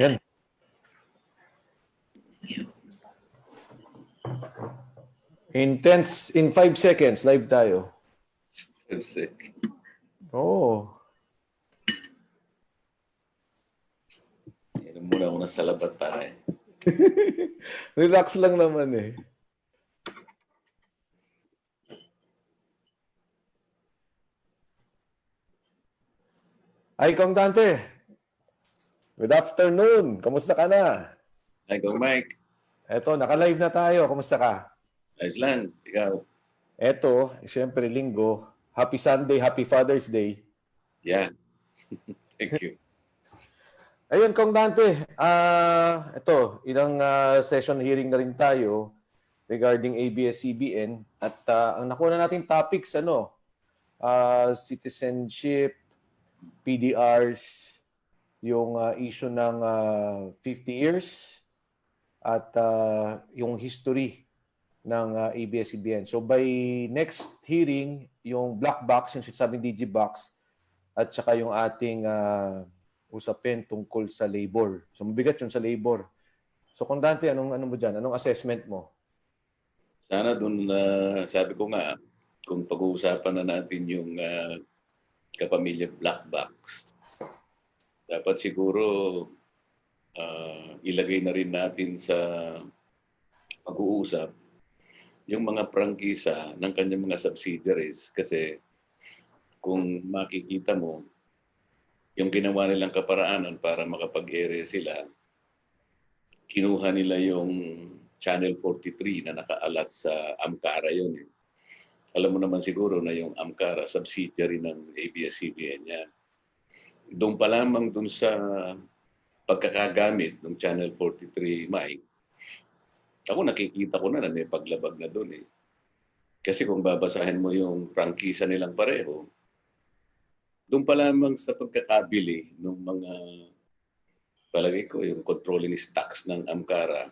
Yan. Intense in 5 seconds. Live tayo. Oo. Yan muna ako nasa labat tayo. Relax lang naman eh. Ay, Kong Dante. Good afternoon. Kamusta ka na? Hi, Kong Mike. Eto, naka-live na tayo. Kamusta ka? Ayos lang. Ikaw? Eto, siyempre linggo. Happy Sunday, Happy Father's Day. Yeah. Thank you. Ayun, Kong Dante. Ito, ilang session hearing na rin tayo regarding ABS-CBN. At ang nakuha nating topics, citizenship, PDRs, yung issue ng 50 years, at yung history ng ABS-CBN. So by next hearing, yung black box, yung sinasabing DigiBox, at saka yung ating usapin tungkol sa labor. So mabigat yun sa labor. So Kung Dante, ano mo dyan? Anong assessment mo? Sana dun, sabi ko nga, kung pag-uusapan na natin yung kapamilya black box, dapat siguro ilagay na rin natin sa pag-uusap yung mga prangkisa ng kanyang mga subsidiaries. Kasi kung makikita mo, yung ginawa nilang kaparaanan para makapag-ere sila, kinuha nila yung Channel 43 na nakaalat sa Amcara yun. Alam mo naman siguro na yung Amcara, subsidiary ng ABS-CBN yan. Doon pa lamang doon sa pagkakagamit ng Channel 43, Mike, ako nakikita ko na may paglabag na doon eh. Kasi kung babasahin mo yung prangkisa nilang pareho, doon pa lamang sa pagkakabili ng mga, palagay ko, yung controlling stocks ng Amcara,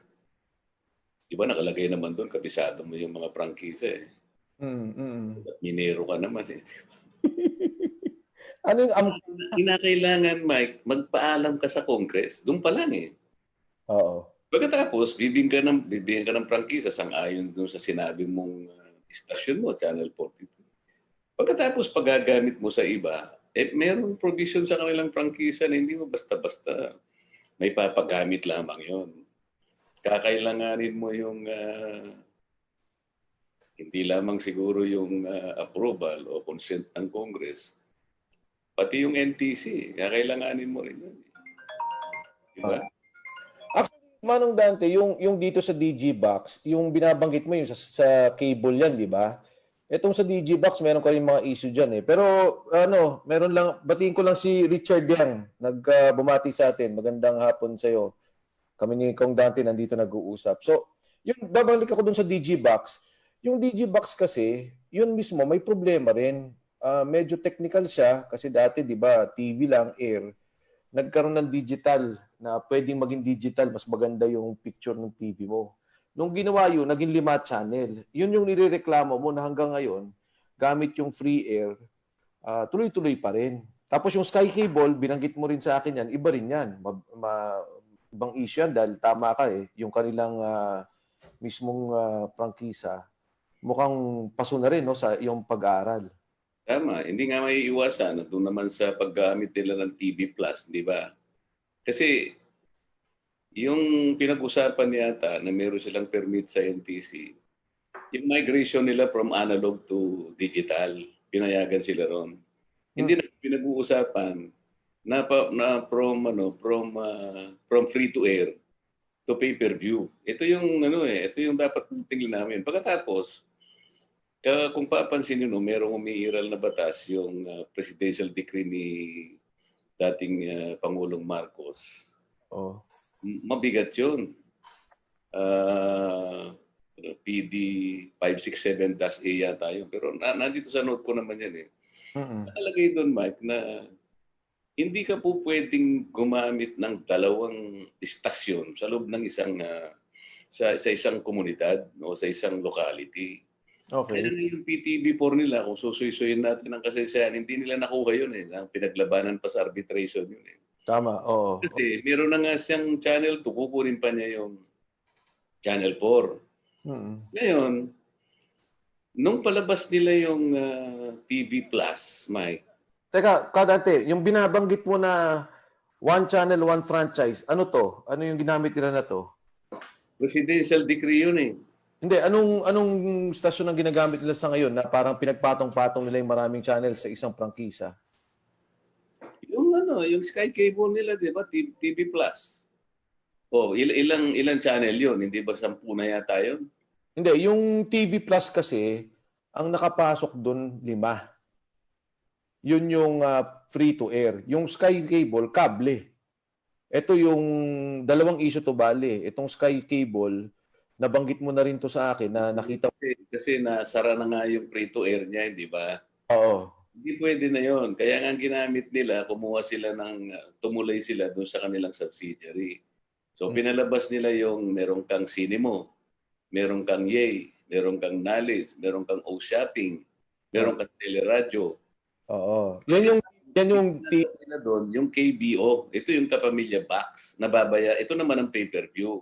di ba nakalagay naman doon, kabisado mo yung mga prangkisa eh. At minero ka naman eh. Ano yung Kinakailangan, Mike, magpaalam ka sa Congress. Doon pa lang eh. Oo. Pagkatapos, bibigyan ka ng prangkisa sang-ayon doon sa sinabi mong istasyon mo, Channel 42. Pagkatapos, paggagamit mo sa iba, meron provision sa kanilang prangkisa na hindi mo basta-basta may papagamit lamang yon. Kakailanganin mo yung hindi lamang siguro yung approval o consent ng Congress, pati yung NTC, kakailanganin mo rin yun. Diba? Manong Dante, yung dito sa DigiBox, yung binabanggit mo yung sa cable yan, di ba? Itong sa DigiBox, meron ka rin mga issue dyan eh. Pero meron lang, batiin ko lang si Richard Yang, nagbumati sa atin. Magandang hapon sa iyo. Kami ni Kong Dante nandito nag-uusap. So, yung babalik ako dun sa DigiBox, yung DigiBox kasi, yun mismo may problema rin. Medyo technical siya kasi dati, di ba, TV lang, air. Nagkaroon ng digital na pwedeng maging digital, mas maganda yung picture ng TV mo. Nung ginawa yun, naging 5 channel. Yun yung nirereklamo mo na hanggang ngayon, gamit yung free air, tuloy-tuloy pa rin. Tapos yung Sky Cable, binanggit mo rin sa akin yan, iba rin yan. Ibang issue yan dahil tama ka eh. Yung kanilang mismong prangkisa, mukhang paso na rin no, sa iyong pag-aaral. Tama, hindi nga may iwasan na doon naman sa paggamit nila ng TV Plus, di ba? Kasi yung pinag-usapan yata na meron silang permit sa NTC, yung migration nila from analog to digital, pinayagan sila ron. Hindi na pinag-uusapan na from free to air to pay-per-view. Ito yung ito yung dapat nating linawin. Pagkatapos, kung papansin niyo, merong umiiral na batas yung presidential decree ni dating Pangulong Marcos. Oh. Mabigat yun. PD 567-A yata yun. Pero nandito sa note ko naman yan eh. Nakalagay doon, Mike, na hindi ka po pwedeng gumamit ng 2 istasyon sa loob ng isang sa isang komunidad o sa isang locality. Okay. Kaya yung PTV4 nila, kung susuy-suyin natin ang kasaysayan, hindi nila nakuha yun eh. Ang pinaglabanan pa sa arbitration yun eh. Tama, oo. Kasi meron na nga siyang Channel 2, kukunin pa niya yung Channel 4. Mm. Ngayon, nung palabas nila yung TV Plus, Mike, Teka, Kadante, yung binabanggit mo na one channel, one franchise, ano to? Ano yung ginamit nila na to? presidential decree yun eh. Hindi, anong stasyon ang ginagamit nila sa ngayon na parang pinagpatong-patong nila yung maraming channel sa isang prangkisa? Yung Sky Cable nila, di ba? TV Plus. Oh, ilang channel yun? Hindi ba 10 na yata yun? Hindi, yung TV Plus kasi, ang nakapasok doon, 5. Yun yung free to air. Yung Sky Cable, kable. Ito yung dalawang issue to bali. Itong Sky Cable, nabanggit mo na rin to sa akin na nakita Kasi nasara na nga yung free to air niya, di ba? Oo. Hindi pwede na yon. Kaya nga ang ginamit nila, kumuha sila tumulay sila doon sa kanilang subsidiary. So Mm. pinalabas nila yung meron kang Cinemo, meron kang Yay, meron kang Knowledge, meron kang O-Shopping, Oo. meron kang Teleradio. Oo. Yan yung Pinasok nila doon yung KBO. Ito yung Kapamilya Box. Ito naman ang pay-per-view.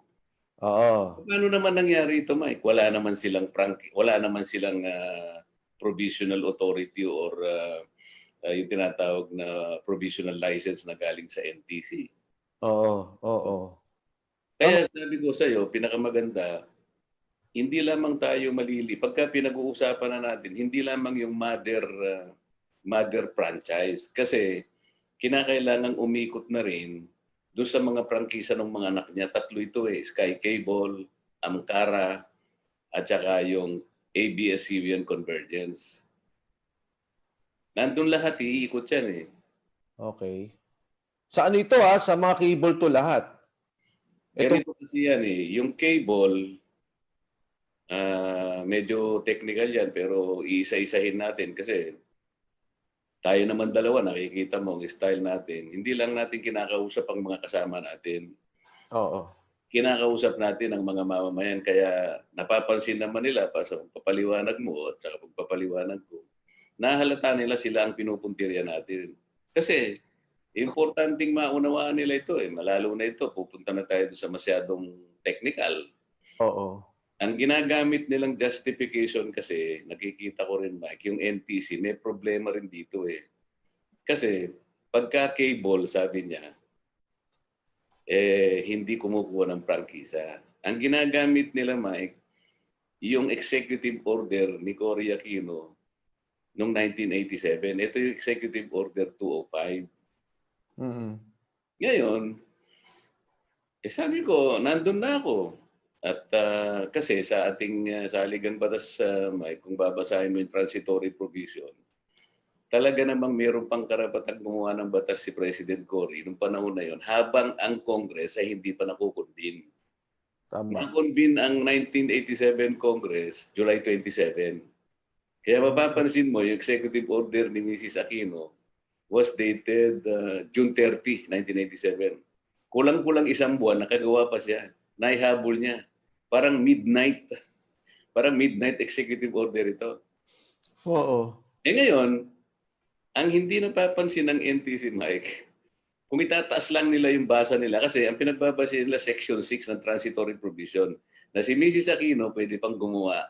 Oo. Paano naman nangyari ito, Mike? Wala naman silang provisional authority or yung tinatawag na provisional license na galing sa NTC. Oo. Oo. Tama. Kaya sabi ko sa iyo, pinakamaganda, hindi lamang tayo pagka pinag-uusapan na natin, hindi lamang yung mother franchise. Kasi kinakailangan umikot na rin doon sa mga prangkisa ng mga anak niya. Tatlo ito eh, Sky Cable, Amcara, at saka yung ABS-CBN Convergence. Nandun lahat, iikot yan eh. Okay. Sa ano ito sa mga cable to lahat. Ito, Ganito kasi yan eh. Yung cable, medyo technical yan, pero iisa-isahin natin kasi tayo naman dalawa, nakikita mo ang style natin. Hindi lang natin kinakausap ang mga kasama natin. oo. Kinakausap natin ang mga mamamayan. Kaya napapansin naman nila sa pagpapaliwanag mo at sa pagpapaliwanag ko, nahalata nila sila ang pinupuntirya natin. Kasi importanteng maunawaan nila ito eh. Malalo na ito, pupunta na tayo sa masyadong technical. Oo. Ang ginagamit nilang justification kasi, nakikita ko rin Mike, yung NTC, may problema rin dito eh. Kasi pagka cable, sabi niya, hindi kumukuha ng prangkisa. Ang ginagamit nila Mike, yung executive order ni Cory Aquino noong 1987. Ito yung executive order 205. Mm. Ngayon, sabi ko, nandun na ako. At kasi sa ating saligang batas, kung babasahin mo yung transitory provision, talaga namang meron pang karapatang gumawa ng batas si President Cory noong panahon na yon habang ang Congress ay hindi pa nakukonvene. Tama. Nakonvene ang 1987 Congress, July 27. Kaya mapapansin mo, yung executive order ni Mrs. Aquino was dated June 30, 1987. Kulang-kulang isang buwan, nakagawa pa siya. Naihabol niya. Parang midnight. Parang midnight executive order ito. Oo. Ngayon, ang hindi napapansin ng NTC, Mike, kung itataas lang nila yung basa nila, kasi ang pinagbabase nila Section 6 ng Transitory Provision, na si Mrs. Aquino pwede pang gumawa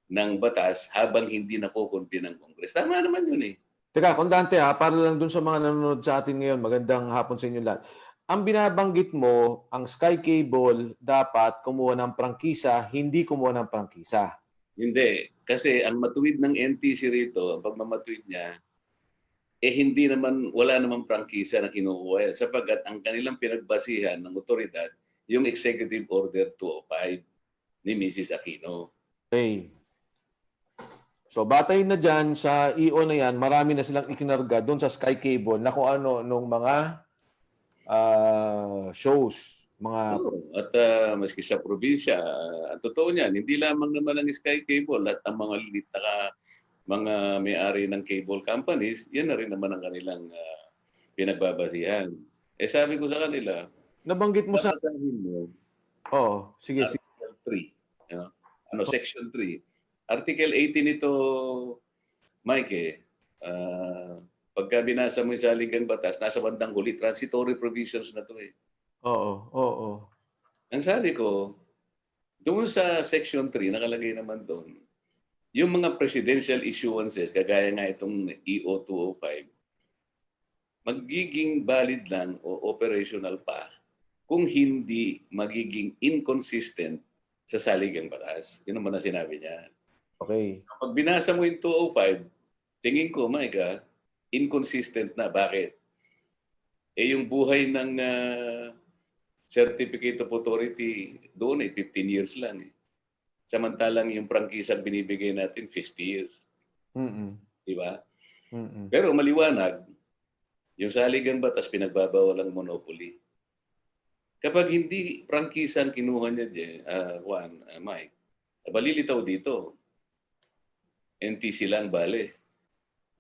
ng batas habang hindi nakukonvene ng Congress. Tama naman yun eh. Teka, Kondante para lang dun sa mga nanonood sa atin ngayon, magandang hapon sa inyo lahat. Ang binabanggit mo, ang Sky Cable dapat kumuha ng prangkisa, hindi kumuha ng prangkisa. Hindi. Kasi ang matuwid ng NTC rito, ang pagmamatuwid niya, wala naman prangkisa na kinukuha yan. Sapagat ang kanilang pinagbasihan ng otoridad, yung Executive Order 205 ni Mrs. Aquino. Okay. So batay na dyan sa EO na yan, marami na silang ikinarga doon sa Sky Cable na kung ano nung mga shows, mga At maski sa probinsya, ang totoo niyan, hindi lamang naman ang Sky Cable at ang mga lilit na mga may-ari ng cable companies, yan na rin naman ang kanilang pinagbabasihan. Sabi ko sa kanila, nabanggit mo sa babasahin mo sige. Article 3, Section 3. Article 18 ito, Mike, pagka binasa mo yung saligang batas, nasa bandang huli, transitory provisions na to eh. Oo, oo. Ang sabi ko, doon sa Section 3, nakalagay naman doon, yung mga presidential issuances, kagaya nga itong EO 205, magiging valid lang o operational pa kung hindi magiging inconsistent sa saligang batas. Yun naman na sinabi niya. Okay. Pag binasa mo yung 205, tingin ko, Mike, inconsistent na. Bakit? Eh yung buhay ng Certificate of Authority doon 15 years lang eh. Samantalang yung prangkisa binibigay natin 50 years. Mm. Di ba? Mm. Pero maliwanag, yung saligang batas pinagbabawal ang monopoly. Kapag hindi prangkisa ang kinuha niya dyan, Juan, Mike, balilitaw dito. NTC lang bale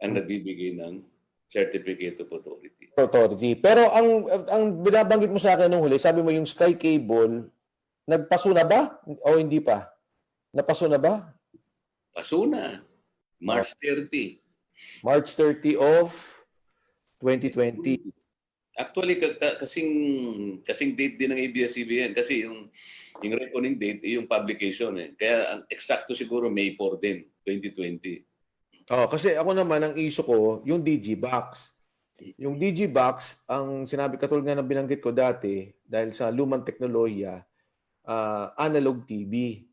ang nagbibigay ng Certificate of Authority. Authority. Pero ang binabanggit mo sa akin nung huli, sabi mo yung Sky Cable, nagpaso na ba o hindi pa? Napaso na ba? Paso na. March 30. March 30 of 2020. Actually, kasing date din ng ABS-CBN kasi yung reckoning date yung publication eh. Kaya ang eksakto siguro May 4 din, 2020. Oh, kasi ako naman ang issue ko yung DigiBox. Yung DigiBox, ang sinabi katulad nga ng binanggit ko dati dahil sa lumang teknolohiya, analog TV.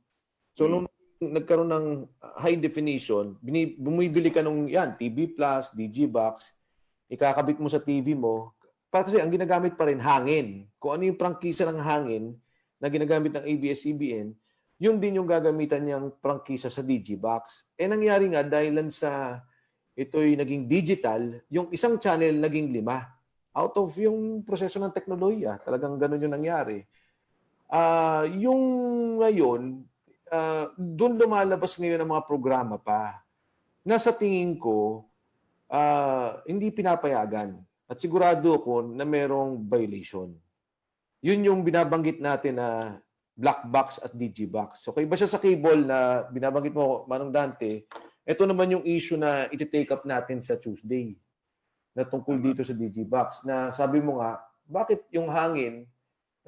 So nung nagkaroon ng high definition, bumibili ka nung yan, TV Plus, DigiBox, ikakabit mo sa TV mo. Kasi ang ginagamit pa rin hangin. Kung ano yung prangkisa ng hangin na ginagamit ng ABS-CBN, yun din yung gagamitan niyang prangkisa sa DigiBox. Eh nangyari nga dahil sa ito'y naging digital, yung isang channel naging 5. Out of yung proseso ng teknolohiya. Talagang ganun yung nangyari. Yung ngayon, doon lumalabas ngayon ang mga programa pa na sa tingin ko, hindi pinapayagan. At sigurado ako na merong violation. Yun yung binabanggit natin na black box at digibox. So, iba siya sa cable na binabanggit mo, Manong Dante. Ito naman yung issue na iti-take up natin sa Tuesday na tungkol dito sa digibox. Na sabi mo nga, bakit yung hangin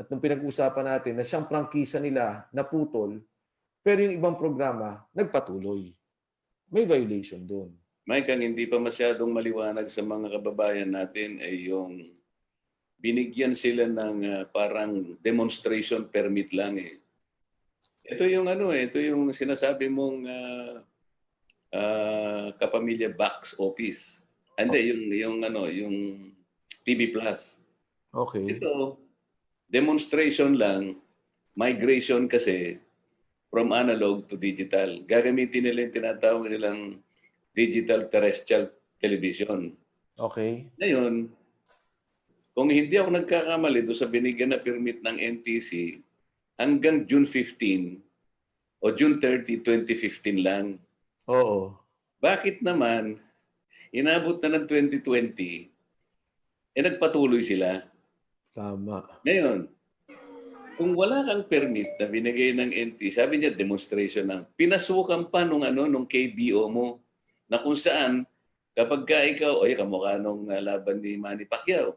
at nung pinag-usapan natin na siyang prangkisa nila naputol, pero yung ibang programa nagpatuloy. May violation doon. Mike, ang hindi pa masyadong maliwanag sa mga kababayan natin ay yung binigyan sila ng parang demonstration permit lang eh. Ito yung ito yung sinasabi mong kapamilya box office. Hindi, yung TV Plus. Okay. Ito, demonstration lang, migration kasi from analog to digital. Gagamitin nila yung tinatawag nilang digital terrestrial television. Okay. Ngayon, kung hindi ako nagkakamali doon sa binigyan na permit ng NTC, hanggang June 15 o June 30, 2015 lang. Oo. Bakit naman, inabot na ng 2020, nagpatuloy sila. Tama. Ngayon, kung wala kang permit na binigay ng NTC, sabi niya demonstration lang, pinasukan pa nung KBO mo, na kung saan, kapag ka ikaw, kamukha nung laban ni Manny Pacquiao.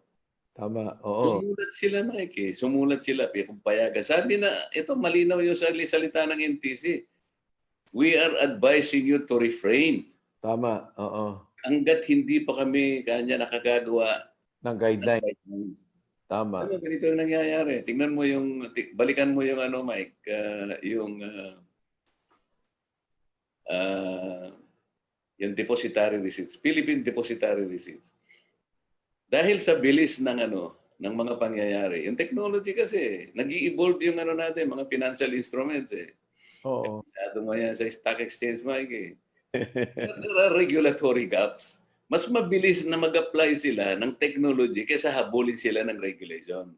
Tama, oo. Sumulat sila, Mike. Sumulat sila, kung payagan. Sabi na, ito malinaw yung salita ng NTC. We are advising you to refrain. Tama, oo. Hanggat hindi pa kami kanya nakagagawa Ng ng guideline. guidelines. Tama. Ganito yung nangyayari. Tingnan mo balikan mo yung Mike, yung depositary receipts, Philippine depositary receipts. Dahil sa bilis ng ng mga pangyayari, yung technology kasi, nag-i-evolve yung natin, mga financial instruments eh. Oo. Masyado mo yan sa stock exchange, Mike eh. There are regulatory gaps. Mas mabilis na mag-apply sila ng technology kaysa habulin sila ng regulation.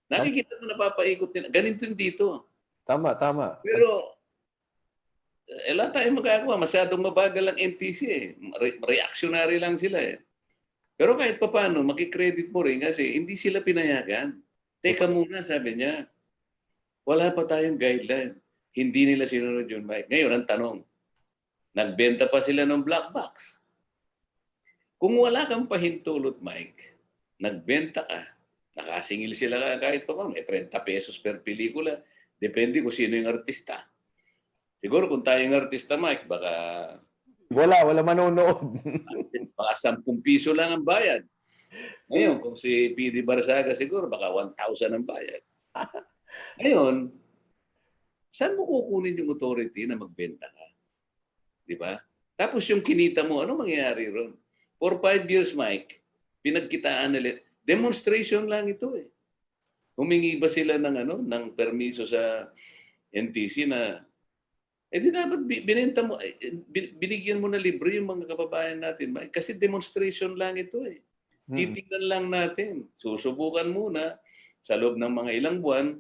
Nakikita mo napapaikot nila. Ganito yung dito. Tama, tama. Pero wala tayong magagawa. Masyadong mabagal ang NTC eh. Reactionary lang sila eh. Pero kahit pa paano, makikredit mo rin kasi hindi sila pinayagan. Teka muna, sabi niya. Wala pa tayong guideline. Hindi nila sinunod yun, Mike. Ngayon, ang tanong, nagbenta pa sila ng black box. Kung wala kang pahintulot, Mike, nagbenta ka, nakasingil sila kahit pa may 30 pesos per pelikula. Depende kung sino yung artista. Siguro kung tayo yung artista, Mike, Wala manonood. baka 10 piso lang ang bayad. Ngayon, kung si PD Barsaga siguro, baka 1,000 ang bayad. Ngayon, saan mo kukunin yung authority na magbenta ka? Di ba? Tapos yung kinita mo, ano mangyayari ron? For 5 years, Mike, pinagkitaan nila. Demonstration lang ito eh. Humingi ba sila ng permiso sa NTC na di dapat binenta mo, binigyan mo na libre yung mga kababayan natin. Mike. Kasi demonstration lang ito eh. Titignan lang natin. Susubukan muna sa loob ng mga ilang buwan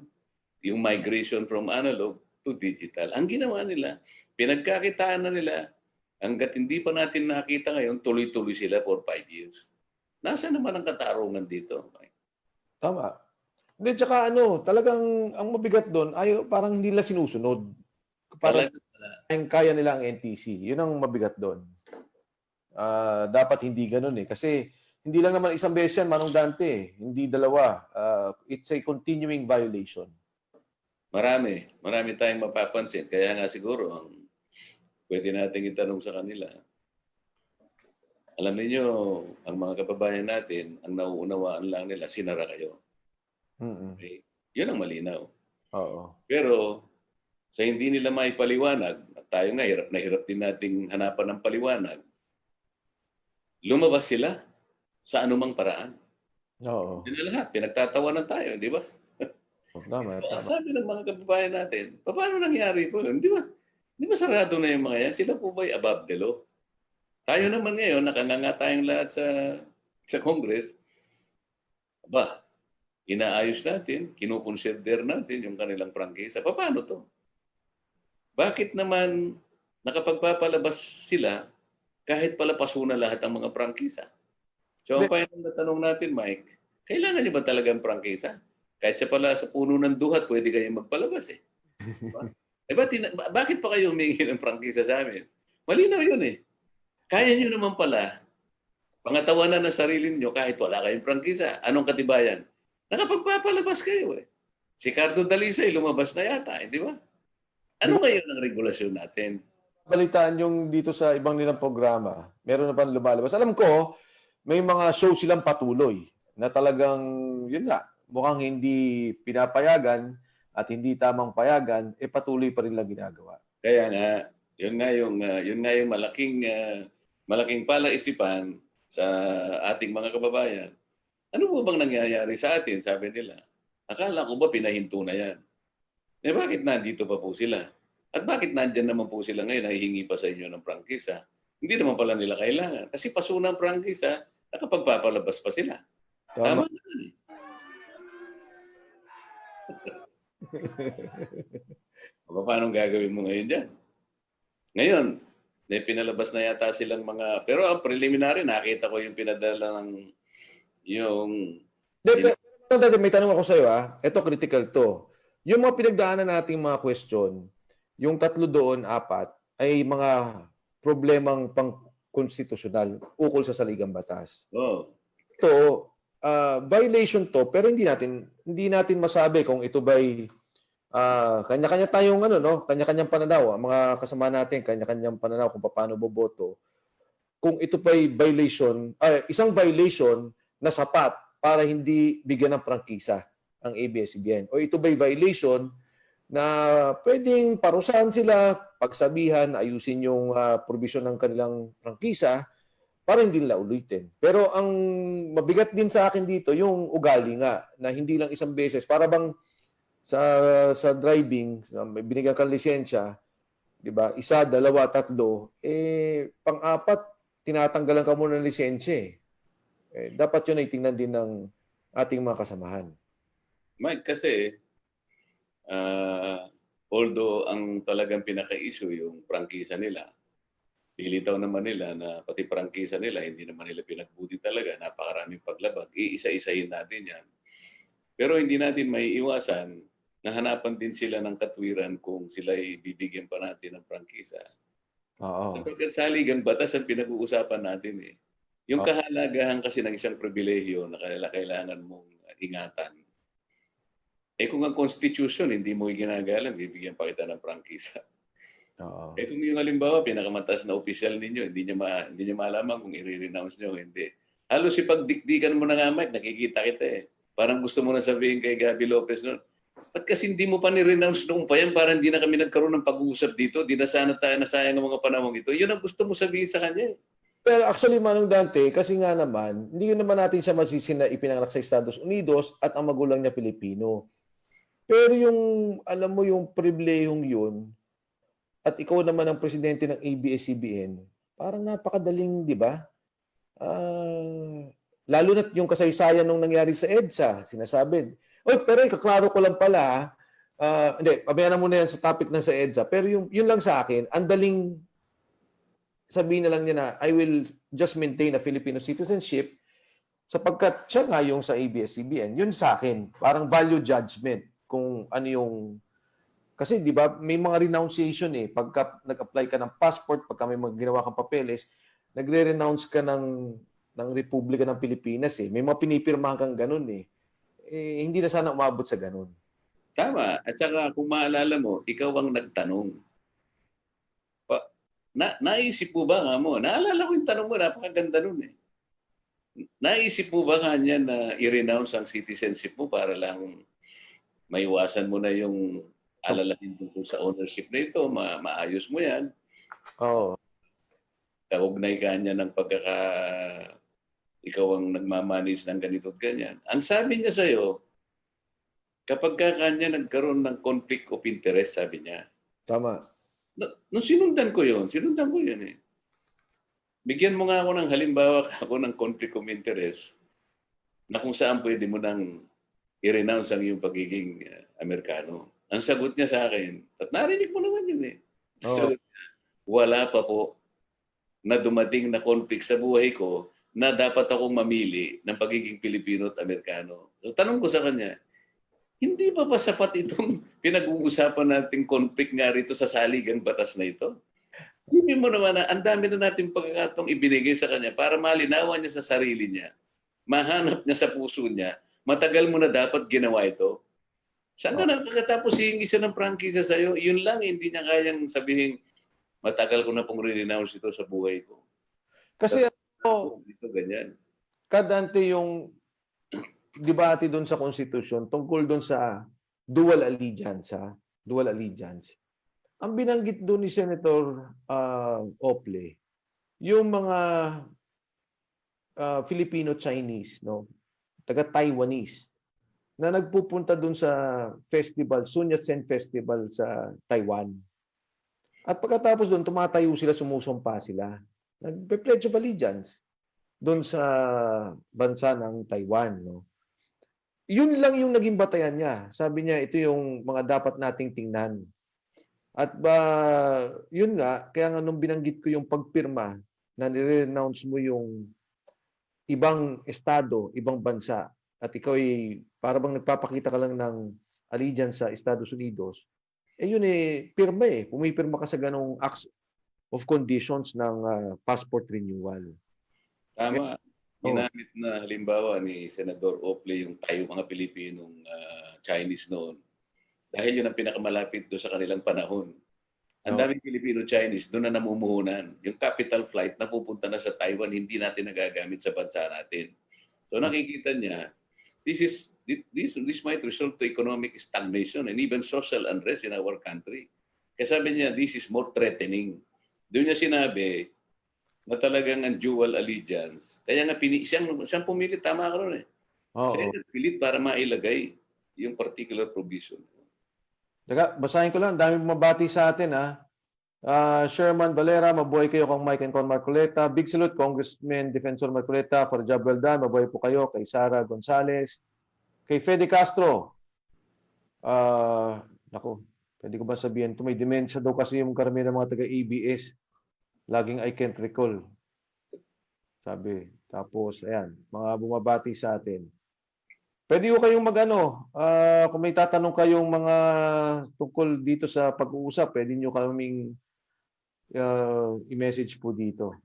yung migration from analog to digital. Ang ginawa nila, pinagkakitaan na nila, hanggat hindi pa natin nakita ngayon, tuloy-tuloy sila for 5 years. Nasaan naman ang katarungan dito? Tama. Hindi, tsaka talagang ang mabigat doon, parang hindi nila sinusunod. Parang kaya nila ang NTC. Yun ang mabigat doon. Dapat hindi ganun eh. Kasi hindi lang naman isang beses yan, Manong Dante. Hindi dalawa. It's a continuing violation. Marami tayong mapapansin. Kaya nga siguro, pwede nating itanong sa kanila. Alam niyo, ang mga kababayan natin, ang nauunawaan lang nila, sinara kayo. Okay? Yun ang malinaw. Oo. Pero, sa hindi nila maipaliwanag, at tayo nga, hirap na hirap din nating hanapan ng paliwanag, lumabas sila sa anumang paraan. Oo. Hindi na lahat, pinagtatawanan tayo, di ba? Tama. Sabi ng mga kababayan natin, paano nangyari po yun? Di ba sarado na yung mga yan? Sila po ba'y above the law? Tayo naman ngayon, nakanganga tayong lahat sa Congress. Inaayos natin, kinukonsider natin yung kanilang prangkisa. Paano to? Bakit naman nakapagpapalabas sila kahit palapaso na lahat ang mga prangkisa? So, ang tanong natin, Mike, kailangan niyo ba talagang prangkisa? Kahit sa puno ng duhat, pwede kayong magpalabas eh. Bakit pa kayo humingi ng prangkisa sa amin? Malinaw yun eh. Kaya niyo naman pala, pangatawanan ng sarili niyo kahit wala kayong prangkisa. Anong katibayan? Nakapagpapalabas kayo eh. Si Cardo Dalisay lumabas na yata, di ba? Ano ngayon ang regulasyon natin? Balitaan yung dito sa ibang nilang programa, meron na pa lumalabas. Alam ko, may mga show silang patuloy na talagang, yun nga, mukhang hindi pinapayagan at hindi tamang payagan, patuloy pa rin lang ginagawa. Kaya nga, yun nga yung malaking palaisipan sa ating mga kababayan. Ano po bang nangyayari sa atin? Sabi nila. Akala ko ba pinahinto na yan? Bakit nandito pa po sila? At bakit nandyan naman po sila ngayon, nahihingi pa sa inyo ng prangkisa? Hindi naman pala nila kailangan. Kasi paso ng prangkisa, nakapagpapalabas pa sila. Tama naman eh. Paano gagawin mo ngayon dyan? Ngayon, may pinalabas na yata silang mga... Pero ang preliminary, nakita ko yung pinadala ng... May tanong ako sa iyo. Ito, critical to. Yung mga pinagdaanan nating mga question, yung 3 doon, 4, ay mga problemang pang-konstitusyonal ukol sa saligang batas. Oh. Ito, violation to, pero hindi natin masabi kung ito ba'y kanya-kanya tayong kanya-kanyang pananaw. Ang mga kasama natin, kanya-kanyang pananaw kung paano boboto. Kung ito ba'y violation, isang violation na sapat para hindi bigyan ng prangkisa ang ABS-CBN. O ito ba'y violation na pwedeng parusahan sila, pagsabihan, ayusin yung provision ng kanilang prangkisa para hindi nila ulitin. Pero ang mabigat din sa akin dito, yung ugali nga, na hindi lang isang beses. Para bang sa driving, binigyan kang lisensya, di ba? 1, 2, 3, pang-4, tinatanggalan ka muna ng lisensya. Dapat yun ay tingnan din ng ating mga kasamahan. Mike, kasi although ang talagang pinaka-issue yung prangkisa nila, pilitaw naman nila na pati prangkisa nila, hindi naman nila pinagbuti talaga, napakaraming paglabag. Iisa-isahin natin yan. Pero hindi natin may iwasan na hanapan din sila ng katwiran kung sila bibigyan pa natin ng prangkisa. Oo. Sapagkat saligang batas ang pinag-uusapan natin eh. Yung Oh, kahalagahan kasi ng isang pribilehiyo na kailangan mong ingatan. Kung ang Constitution hindi mo ginagalang, bibigyan pa kita ng prangkisa. oo. Kung yung halimbawa, pinakamataas na opisyal ninyo, hindi niya malaman kung i-renounce niyo o hindi. Halos ipagdikdikan mo na nga, Mike, nakikita kita eh. Parang gusto mo na sabihin kay Gabby Lopez noon, ba't kasi hindi mo pa ni-renounce noong pa yan? Parang hindi na kami nagkaroon ng pag-uusap dito. Di na sana tayo nasayang ng mga panahon ito. Yun ang gusto mo sabihin sa kanya eh. Pero actually, Manong Dante, kasi nga naman, hindi naman natin siya masisi na ipinanganak sa Estados Unidos at ang magulang niya Pilipino. Pero yung, alam mo, yung pribilehong yun, at ikaw naman ang presidente ng ABS-CBN, parang napakadaling, di ba? Lalo na yung kasaysayan nung nangyari sa EDSA, sinasabi. Oy, pero ikaklaro ko lang pala, hindi, pabayaan na muna yan sa topic ng sa EDSA. Pero yun lang sa akin, ang daling sabihin na lang niya na, I will just maintain a Filipino citizenship sapagkat siya nga yung sa ABS-CBN. Yun sa akin, parang value judgment kung ano yung. Kasi di ba may mga renunciation eh. Pagka nag-apply ka ng passport, pagka may ginawa kang papeles, nagre-renounce ka ng Republika ng Pilipinas eh. May mga pinipirmahan kang ganun eh. Hindi na sana umabot sa ganun. Tama. At saka kung maalala mo, ikaw ang nagtanong. Naisip mo ba nga mo? Naalala ko yung tanong mo, napakaganda nun eh. Naisip mo ba nga niya na i-renounce ang citizenship mo para lang maiwasan mo na yung alalahin tungkol sa ownership na ito, maayos mo yan, Oo. kaugnay ka niya ng ikaw ang nagmamanage ng ganito at ganyan. Ang sabi niya sa'yo, kapag kanya nagkaroon ng conflict of interest, sabi niya, Tama. nung sinundan ko yun eh. Bigyan mo nga ako ng halimbawa ako ng conflict of interest na kung saan pwede mo nang i-renounce ang iyong pagiging Amerikano. Ang sagot niya sa akin, at narinig mo naman yun eh. Oo. So, wala pa po na dumating na conflict sa buhay ko na dapat akong mamili ng pagiging Pilipino at Amerikano. So, tanong ko sa kanya, hindi ba sapat itong pinag-uusapan nating conflict nga rito sa saligang batas na ito? Hindi mo naman na ang dami na natin pagkakataong ibinigay sa kanya para malinawan niya sa sarili niya, mahanap niya sa puso niya, matagal mo na dapat ginawa ito. Saan ka na pagkatapos hihingi siya ng prangkisa sa'yo? Yun lang, hindi niya kayang sabihin, matagal ko na pong renounce ito sa buhay ko. Kasi Ito ganyan. kadante yung debate doon sa Constitution tungkol doon sa dual allegiance. Dual allegiance. Ang binanggit doon ni Senator Ople, yung mga Filipino-Chinese, no, taga-Taiwanese, na nagpupunta doon sa festival, Sun Yat-sen Festival sa Taiwan. At pagkatapos doon, tumatayo sila, sumusumpa sila. Nagpe-pledge of allegiance doon sa bansa ng Taiwan. No? Yun lang yung naging batayan niya. Sabi niya, ito yung mga dapat nating tingnan. At yun nga, kaya nga nung binanggit ko yung pagpirma na nire-renounce mo yung ibang estado, ibang bansa, at ikaw ay para bang nagpapakita ka lang ng allegiance sa Estados Unidos, yun pirma Pumipirma ka sa ganong acts of conditions ng passport renewal. Tama. Ginamit na halimbawa ni Senador Ople yung tayo mga Pilipinong Chinese noon. Dahil yun ang pinakamalapit doon sa kanilang panahon. Ang daming Filipino-Chinese doon na namumuhunan. Yung capital flight na pupunta na sa Taiwan, hindi natin nagagamit sa bansa natin. So nakikita niya, this might result to economic stagnation and even social unrest in our country. Kaya sabi niya, this is more threatening. Doon niya sinabi na talagang ang dual allegiance. Kaya nga siyang pumilit, tama ka ron eh. Siya pilit para mailagay yung particular provision. Basahin ko lang, dami bumabati sa atin Sherman Valera, mabuhay kayo kang Mike and Con Marcoleta. Big salute, Congressman Defensor Marcoleta, for job well done. Mabuhay po kayo. Kay Sara Gonzales. Kay Fede Castro. Naku, pwede ko ba sabihin ito? May dementia daw kasi yung karamihan ng mga taga-ABS. Laging I can't recall. Sabi. Tapos, ayan, mga bumabati sa atin. Pwede ko kayong kung may tatanong kayong mga tungkol dito sa pag-uusap, pwede nyo kaming i-message po dito.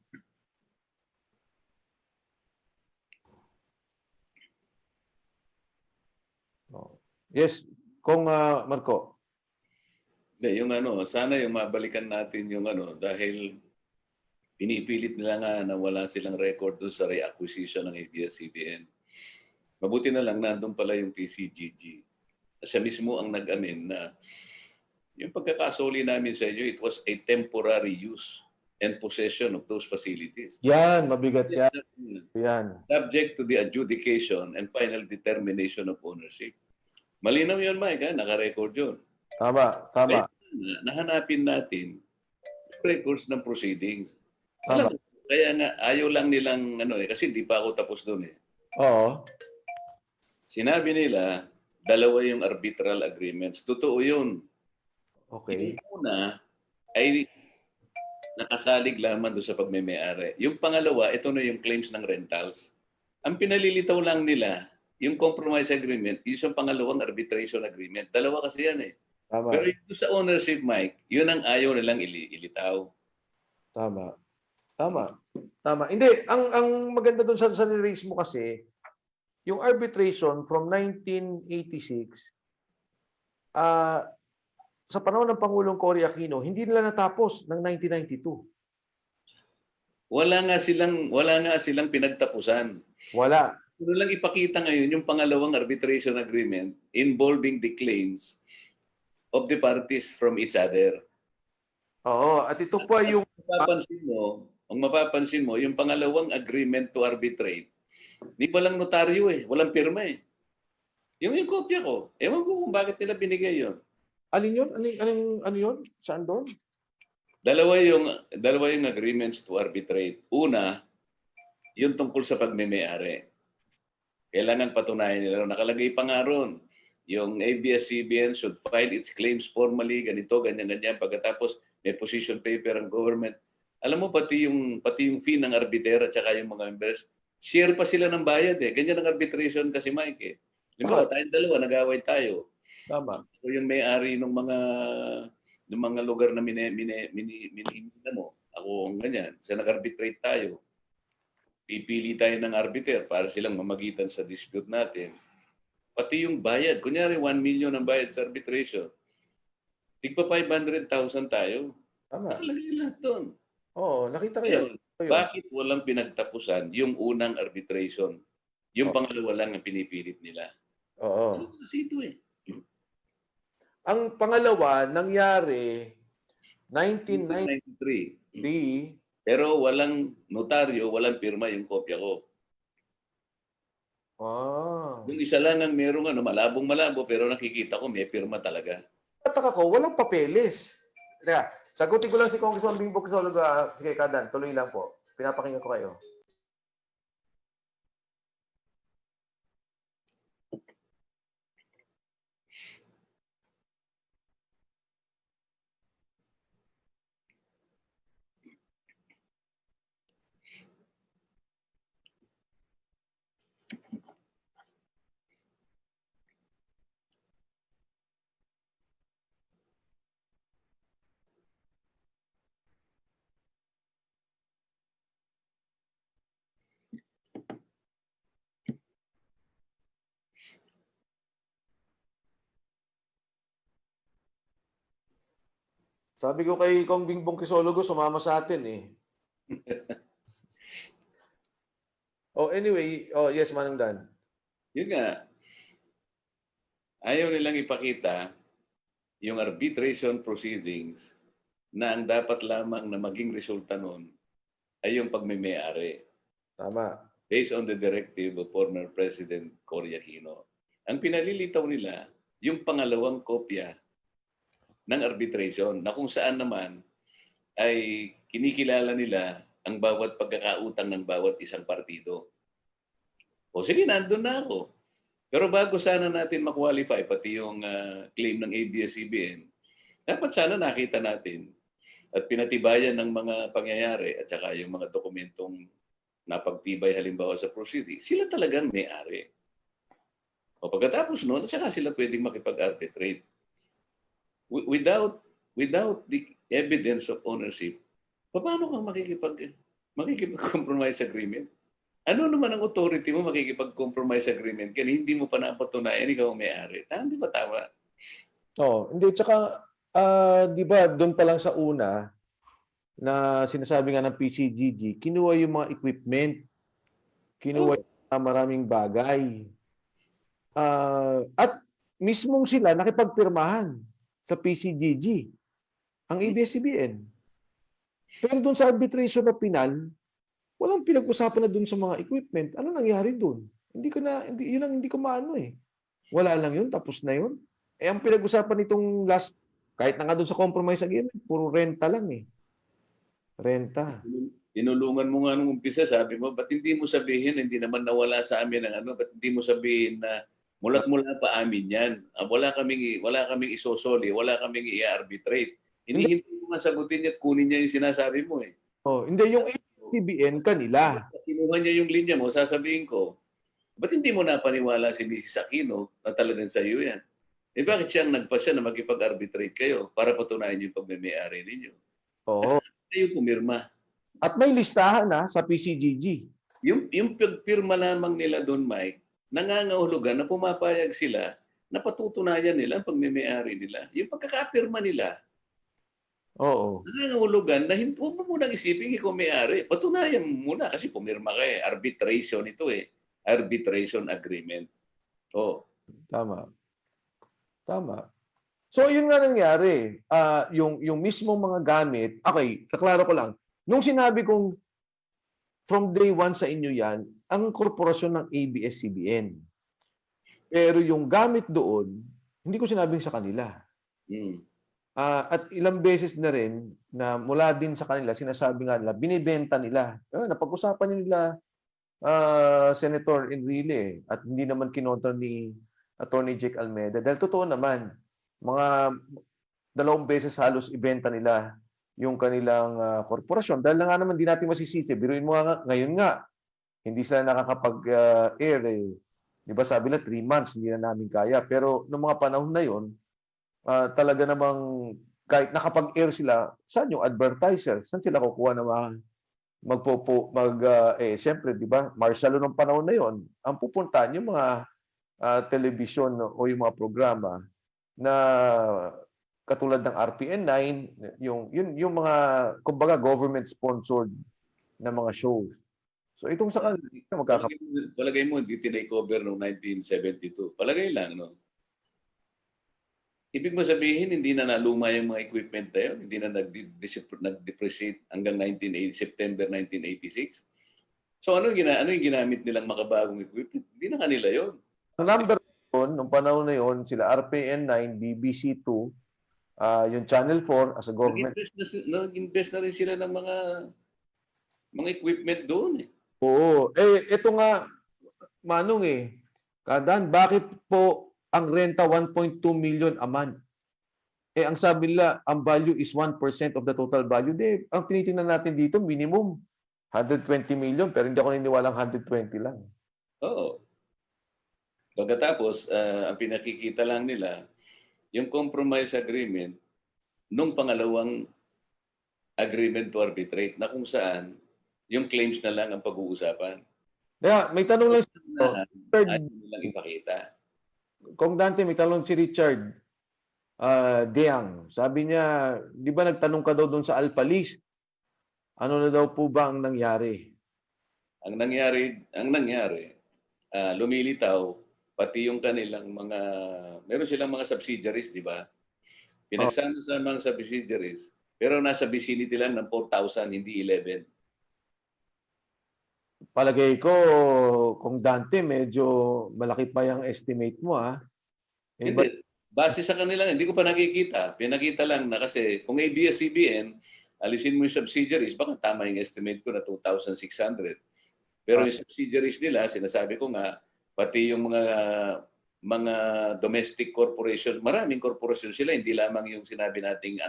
Yes, kung Marco. Hindi, yung sana yung mabalikan natin yung dahil pinipilit nila nga na wala silang record doon sa reacquisition ng ABS-CBN. Mabuti na lang nandun pala yung PCGG. Siya mismo ang nag-amin na yung pagkakasoli namin sa inyo, it was a temporary use and possession of those facilities. Yan, mabigat yan. Yan. Subject to the adjudication and final determination of ownership. Malinaw yun, Mike. Naka-record yun. Tama, tama. Kaya nahanapin natin records ng proceedings. Tama. Kaya nga, ayaw lang nilang, kasi di pa ako tapos doon eh. Oo. Sinabi nila, dalawa yung arbitral agreements. Totoo yun. Okay. Yung una ay nakasalig lamang doon sa pagmeme-ari. Yung pangalawa, ito na yung claims ng rentals. Ang pinalilitaw lang nila, yung compromise agreement, yung sa pangalawang arbitration agreement. Dalawa kasi yan eh. Tama. Pero yung sa ownership, Mike, yun ang ayaw nilang ilitaw. Tama. Tama. Tama. Hindi, ang maganda doon sa ni-raise mo kasi, yung arbitration from 1986, sa panahon ng Pangulong Cory Aquino, hindi nila natapos ng 1992. Wala nga silang pinagtapusan. Wala. Ano lang ipakita ngayon yung pangalawang arbitration agreement involving the claims of the parties from each other. Oo, at ito pa yung Ang mapapansin mo, yung pangalawang agreement to arbitrate, di walang notaryo eh, walang pirma eh. Yung kopya ko, ewan ko kung bakit nila binigay yun. alin yun? Ano yun? Saan doon? Dalawa yung agreements to arbitrate. Una, yung tungkol sa pagmeme-ari. Kailangan patunayan nila. Nakalagay pa nga ron, yung ABS-CBN should file its claims formally, ganito, ganyan. Pagkatapos, may position paper ang government. Alam mo, pati yung fee ng arbiter at saka yung mga members, share pa sila ng bayad eh. Ganyan ang arbitration kasi, Mike eh. Limbawa, tayong dalawa, nag-away tayo. Tama. O yung may-ari ng mga lugar na minimina mo, ako ang ganyan. Sa nag-arbitrate tayo, pipili tayo ng arbiter para silang mamagitan sa dispute natin. Pati yung bayad, kunyari 1 million ang bayad sa arbitration, tigpa 500,000 tayo. Tama. Nakalagay lahat doon. Oo, nakita ko yun. Bakit walang pinagtapusan yung unang arbitration? Yung pangalawa lang ang pinipilit nila. Oo. Kasi ito eh. Ang pangalawa, nangyari 1993. 1993. Pero walang notaryo, walang pirma yung kopya ko. Yung isa lang ang merong malabong-malabo pero nakikita ko may pirma talaga. Nataka ko, walang papeles. Kaya, sagutin ko lang si Congressman Bimbo Quezologa. Sige, Kadan, tuloy lang po. Pinapakinggan ko kayo. Sabi ko kay Kong Bingbong Quezologo, sumama sa atin eh. Anyway, yes, Manang Dan. Yun nga, ayaw nilang ipakita yung arbitration proceedings na ang dapat lamang na maging resulta nun ay yung pagmeme-ari. Tama. Based on the directive of former President Cory Aquino. Ang pinalilitaw nila, yung pangalawang kopya ng arbitration na kung saan naman ay kinikilala nila ang bawat pagkakautang ng bawat isang partido. O sige, nandun na ako. Pero bago sana natin ma-qualify pati yung claim ng ABS-CBN, dapat sana nakita natin at pinatibayan ng mga pangyayari at saka yung mga dokumentong napagtibay halimbawa sa proceeding, sila talagang may-ari. O pagkatapos noon, saka sila pwedeng makipag-arbitrate. Without the evidence of ownership, paano kang makikipag-compromise agreement? Ano naman ang authority mo makikipag-compromise agreement ka, hindi mo pa napatunayan ikaw ang may-ari. Di ba tama? Oo, hindi. Tsaka, di ba, doon pa lang sa una, na sinasabi nga ng PCGG, kinuha yung mga equipment, kinuha Oh, yung mga maraming bagay. At mismong sila nakipagpirmahan sa PCGG, ang ABS-CBN. Pero doon sa arbitration na pinal, walang pinag-usapan na doon sa mga equipment. Ano nangyari doon? Yun ang hindi ko maano eh. Wala lang yun, tapos na yun. Eh, ang pinag-usapan nitong last, kahit na nga doon sa compromise agreement, puro renta lang eh. Renta. tinulungan mo nga nung umpisa, sabi mo, ba't hindi mo sabihin, hindi naman nawala sa amin ang ano, ba't hindi mo sabihin na mulat-mula pa amin yan. Wala kaming isosoli, wala kaming i-arbitrate. Hindi, Hindi mo nga sagutin niya at kunin niya yung sinasabi mo eh. hindi yung ABS-CBN kanila. Kinuha niya yung linya mo, sasabihin ko, ba't hindi mo napaniwala si Mrs. Aquino na talagang sa iyo yan? Eh bakit siyang nagpasya na makipag-arbitrate kayo para patunayan yung pagmamay-ari ninyo? Oo. Kayo pumirma. At may listahan na sa PCGG. Yung pagpirma lamang nila doon, Mike, nangangahulugan na pumapayag sila na patutunayan nila ang pagmamay-ari nila. Yung pagkakapirma nila, Oo. nangangahulugan na huwag mo munang isipin ikaw may-ari. Patunayan mo muna kasi pumirma ka eh. Arbitration ito eh. Arbitration agreement. Oh. Tama. Tama. So, yun nga nangyari. Yung mismong mga gamit, okay, kaklaro ko lang. Nung sinabi kong from day one sa inyo yan, ang korporasyon ng ABS-CBN. Pero yung gamit doon, hindi ko sinabing sa kanila. Mm. At ilang beses na rin na mula din sa kanila, sinasabi nga nila, binibenta nila. Napag-usapan nila Senator Enrile at hindi naman kinontra ni Attorney Jake Almeida. Dahil totoo naman, mga 2 beses halos ibenta nila yung kanilang korporasyon. Dahil nga naman di natin masisisi. Biruin mo nga, ngayon nga, hindi sila nakakapag-air. Di ba sabi na 3 months, hindi na namin kaya. Pero noong mga panahon na yon, talaga namang kahit nakapag-air sila, saan yung advertisers? Saan sila kukuha ng mga siyempre, di ba, martial law ng panahon na yon, ang pupuntahan yung mga television o yung mga programa na katulad ng RPN 9, yung mga kumbaga government sponsored na mga shows. So itong sa kanila Palagay mo, hindi tinake-over noong 1972. Palagay lang, no? Ibig mo sabihin, hindi na naluma yung mga equipment na yun? Hindi na nag-depreciate hanggang September 1986? So ano yung ginamit nilang makabagong equipment? Hindi na kanila yun. ang number yun, nung panahon na yon, sila RPN 9, BBC 2, yung Channel 4 as a government. Nag-invest na rin sila ng mga equipment doon eh. Oo. Ito nga, Manong Kadan, bakit po ang renta 1.2 million a month? Ang sabi nila, ang value is 1% of the total value. Ang tinitingnan natin dito, minimum 120 million, pero hindi ako niniwalang 120 lang. Oo. Pagkatapos, ang pinakikita lang nila, yung compromise agreement, nung pangalawang agreement to arbitrate, na kung saan, yung claims na lang ang pag-uusapan. Kaya, may tanong lang si Ayaw nilang ipakita. Kung Dante, may tanong si Richard Deang. Sabi niya, di ba nagtanong ka daw doon sa Alpha List? Ano na daw po ba ang nangyari? Ang nangyari, lumilitaw, pati yung kanilang meron silang mga subsidiaries, di ba? Pinagsama sa mga subsidiaries, pero nasa vicinity lang ng 4,000, hindi 11. Palagay ko, kung Dante, medyo malaki pa yung estimate mo, ha? Hindi. Base sa kanila, hindi ko pa nakikita. Pinakita lang na kasi kung ABS-CBN, alisin mo yung subsidiaries, baka tama yung estimate ko na 2,600. Pero yung subsidiaries nila, sinasabi ko nga, pati yung mga domestic corporation, maraming corporation sila, hindi lamang yung sinabi nating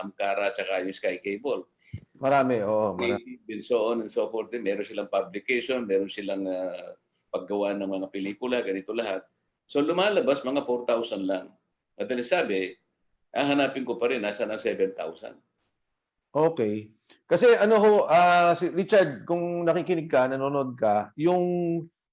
Amcara at yung Sky Cable. Marami, oo. Marami. And so on and so forth. Meron silang publication, meron silang paggawa ng mga pelikula, ganito lahat. So lumalabas mga 4,000 lang. At sabi, hanapin ko pa rin, nasa ng 7,000. Okay. Kasi ano ho, si Richard, kung nakikinig ka, nanonood ka, yung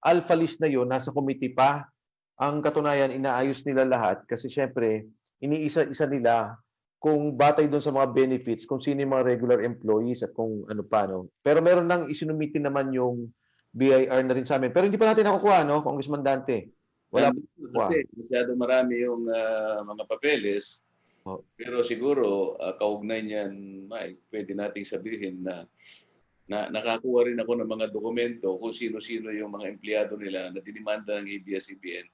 alpha list na yun, nasa committee pa. Ang katunayan, inaayos nila lahat kasi syempre, iniisa-isa nila kung batay doon sa mga benefits, kung sino yung mga regular employees at kung ano pa, no? Pero meron nang isinumiti naman yung BIR na rin sa amin. Pero hindi pa natin nakukuha, no, Congressman Dante? Wala pa Nandun nakukuha. kasi masyado marami yung mga papeles. Oh, Pero siguro, kaugnay niyan, Mike, pwede nating sabihin na nakakuha rin ako ng mga dokumento kung sino-sino yung mga empleyado nila na dinimanda ng ABS-CBN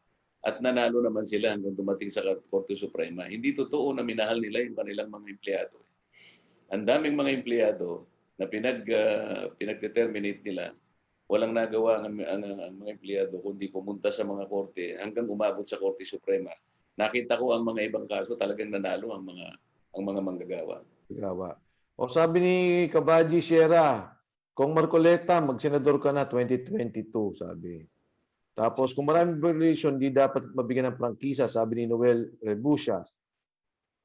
at nanalo naman sila hanggang dumating sa Korte Suprema. Hindi totoo na minahal nila yung kanilang mga empleyado. Ang daming mga empleyado na pinag-determinate nila, walang nagawa ang mga empleyado kundi pumunta sa mga korte hanggang umabot sa Korte Suprema. Nakita ko ang mga ibang kaso talagang nanalo ang mga manggagawa. gawa. O sabi ni Kabaji Sierra, kung Marcoleta, magsenador ka na 2022, sabi. Tapos kung maraming violation, di dapat mabigyan ng prangkisa, sabi ni Noel Rebusias.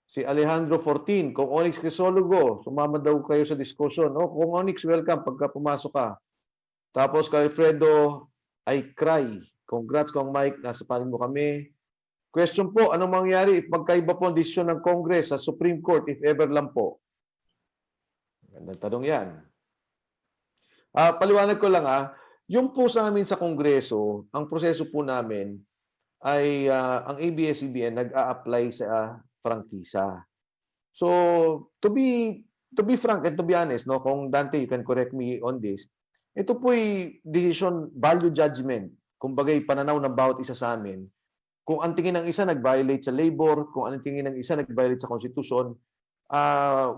Si Alejandro 14, kung Onyx Crisologo, sumama daw kayo sa diskusyon. O, kung Onyx, welcome pagka pumasok ka. Tapos kay Alfredo I cry. Congrats kong Mike, nasa panin mo kami. Question po, anong mangyari if magkaiba po ang desisyon ng Congress sa Supreme Court if ever lang po? Gandang tanong yan. Paliwanag ko lang yung po sa amin sa Kongreso, ang proseso po namin ay ang ABS-CBN nag-a-apply sa prangkisa. So, to be frank and to be honest, no, kung Dante, you can correct me on this, ito po'y decision, value judgment. Kumbaga'y pananaw ng bawat isa sa amin. Kung ang tingin ng isa nag-violate sa labor, kung ang tingin ng isa nag-violate sa konstitusyon,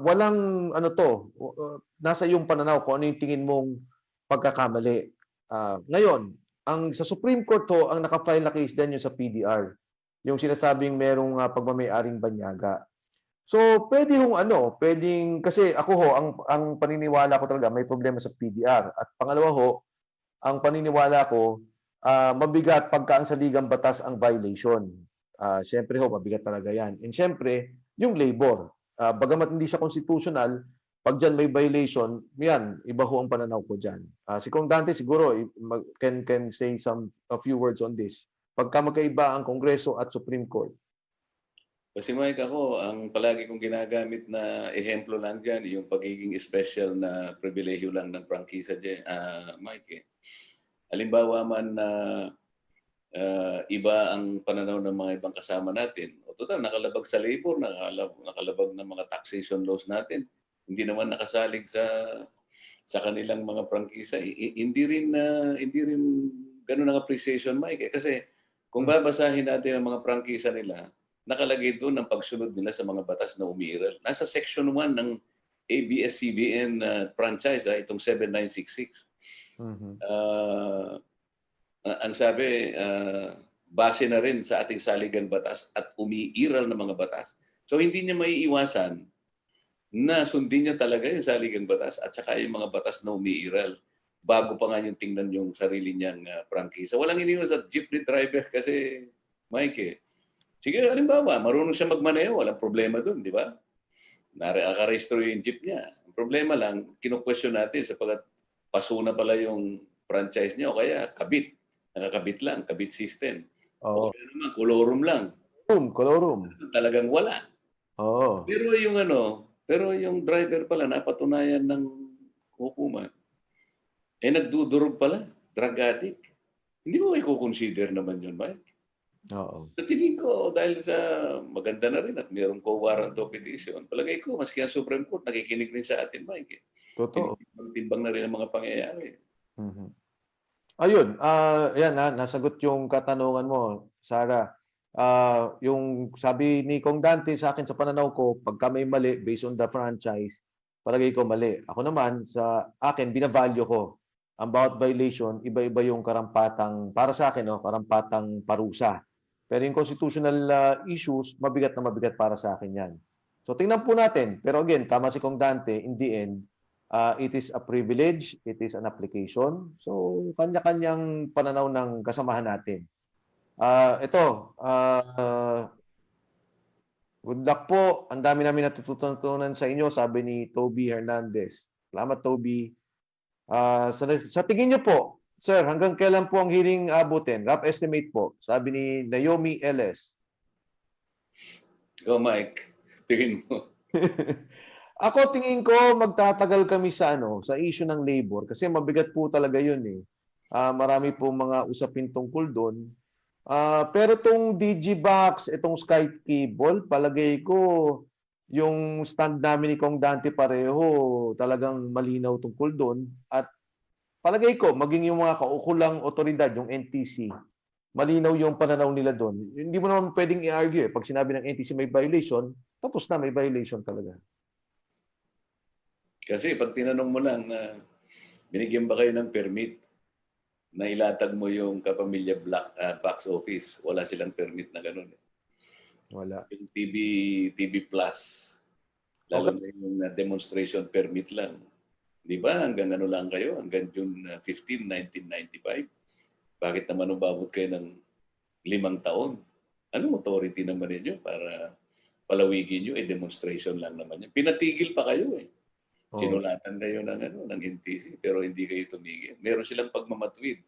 walang ano to, nasa iyong pananaw kung ano yung tingin mong pagkakamali. Ngayon, ang sa Supreme Court ho, ang nakafile na case dyan yung sa PDR. Yung sinasabing merong pagmamay-aring banyaga. So, pwede hong ano, pwedeng, kasi ako ho, ang paniniwala ko talaga may problema sa PDR. At pangalawa ho, ang paniniwala ko, mabigat pagka ang saligang batas ang violation. Siyempre ho, mabigat talaga yan. And siyempre, yung labor. Bagamat hindi siya constitutional, pag dyan may violation, yan, iba ho ang pananaw ko dyan. Si Kong Dante siguro can say a few words on this. Pagka magkaiba ang Kongreso at Supreme Court. Kasi Mike, ako, ang palagi kong ginagamit na ehemplo lang dyan, yung pagiging special na pribilehyo lang ng prangkisa dyan, Mike. Halimbawa man na iba ang pananaw ng mga ibang kasama natin. O total, nakalabag sa labor, nakalabag ng mga taxation laws natin. Hindi naman nakasalig sa kanilang mga prangkisa. Hindi rin ganun ang appreciation, Mike. Kasi kung babasahin natin ang mga prangkisa nila, nakalagay doon ang pagsunod nila sa mga batas na umiiral. Nasa Section 1 ng ABS-CBN franchise, itong 7966. Ang sabi, base na rin sa ating saligang batas at umiiral na mga batas. So hindi niya maiiwasan na sundin niya talaga yung saligang batas at saka yung mga batas na umiiral bago pa nga yung tingnan yung sarili niyang prangkisa. Walang iniwas at jeepney driver kasi, Mike, sige, halimbawa, marunong siya magmaneho, walang problema dun, di ba? Nakarehistro yung jeep niya. Ang problema lang, kinu-question natin sapagkat paso na pala yung franchise niya o kaya kabit. Nakakabit lang, kabit system. O kaya naman, colorum lang. Colorum. Talagang wala. Oo. Pero yung driver pala napatunayan ng hukuman. Nagdudurog pala, drug addict. Hindi mo i-consider naman yun, Mike. Oo. Sa tingin ko, dahil sa maganda na rin at mayroong co-warrant of petition, palagay ko, maski ang Supreme Court, nakikinig rin sa atin, Mike. Totoo. Timbang na rin ang mga pangyayari. Ayun, yan nasagot yung katanungan mo, Sarah. Yung sabi ni Kong Dante sa akin sa pananaw ko, pagka may mali based on the franchise, palagay ko mali. Ako naman, sa akin, binavalue ko. Ang bawat violation, iba-iba yung karampatang, para sa akin, karampatang parusa. Pero yung constitutional issues, mabigat na mabigat para sa akin yan. So tingnan po natin. Pero again, tama si Kong Dante, in the end, it is a privilege, it is an application. So, kanya-kanyang pananaw ng kasamahan natin. Ito, Good luck po. Ang dami namin natututunan sa inyo, sabi ni Toby Hernandez. Salamat, Toby. Sa tingin niyo po, sir, hanggang kailan po ang hearing abutin? Rough estimate po, sabi ni Naomi Ellis. Go, Mike. Tingin mo. Ako tingin ko magtatagal kami sa sa issue ng labor kasi mabigat po talaga 'yun eh. Marami po mga usapin tungkol doon. Pero itong Digibox, itong Skype cable, palagay ko yung stand namin ni Kong Dante pareho talagang malinaw tungkol doon at palagay ko maging yung mga kaukulang otoridad, yung NTC, malinaw yung pananaw nila doon. Hindi mo naman pwedeng i-argue eh. Pag sinabi ng NTC may violation, tapos na may violation talaga. Kasi pag tinanong mo lang na binigyan ba kayo ng permit na ilatag mo yung kapamilya box office, wala silang permit na ganun. Wala. Yung TV Plus, lalo Okay. na yung demonstration permit lang. Di ba? Hanggang ano lang kayo? Hanggang June 15, 1995. Bakit naman umabot kayo ng 5 taon? Anong authority naman ninyo para palawigin nyo? Demonstration lang naman yun. Pinatigil pa kayo eh. Sinulatan kayo ng NTC pero hindi kayo tumigil. Meron silang pagmamatwid.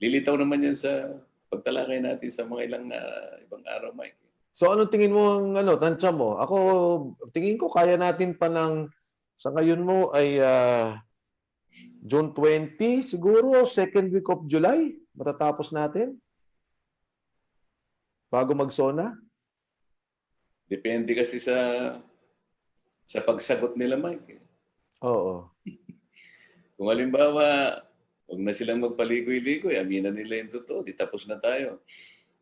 Lilitaw naman yan sa pagtalakay natin sa mga ibang araw, Mike. So ano tingin mo ang tansya mo? Ako tingin ko kaya natin pa ng sa ngayon mo ay June 20 siguro, second week of July matatapos natin bago magsona. Depende kasi sa pagsagot nila, Mike. Oo. Kung halimbawa, huwag na silang magpaligoy-ligoy, aminan nila yung totoo, di tapos na tayo.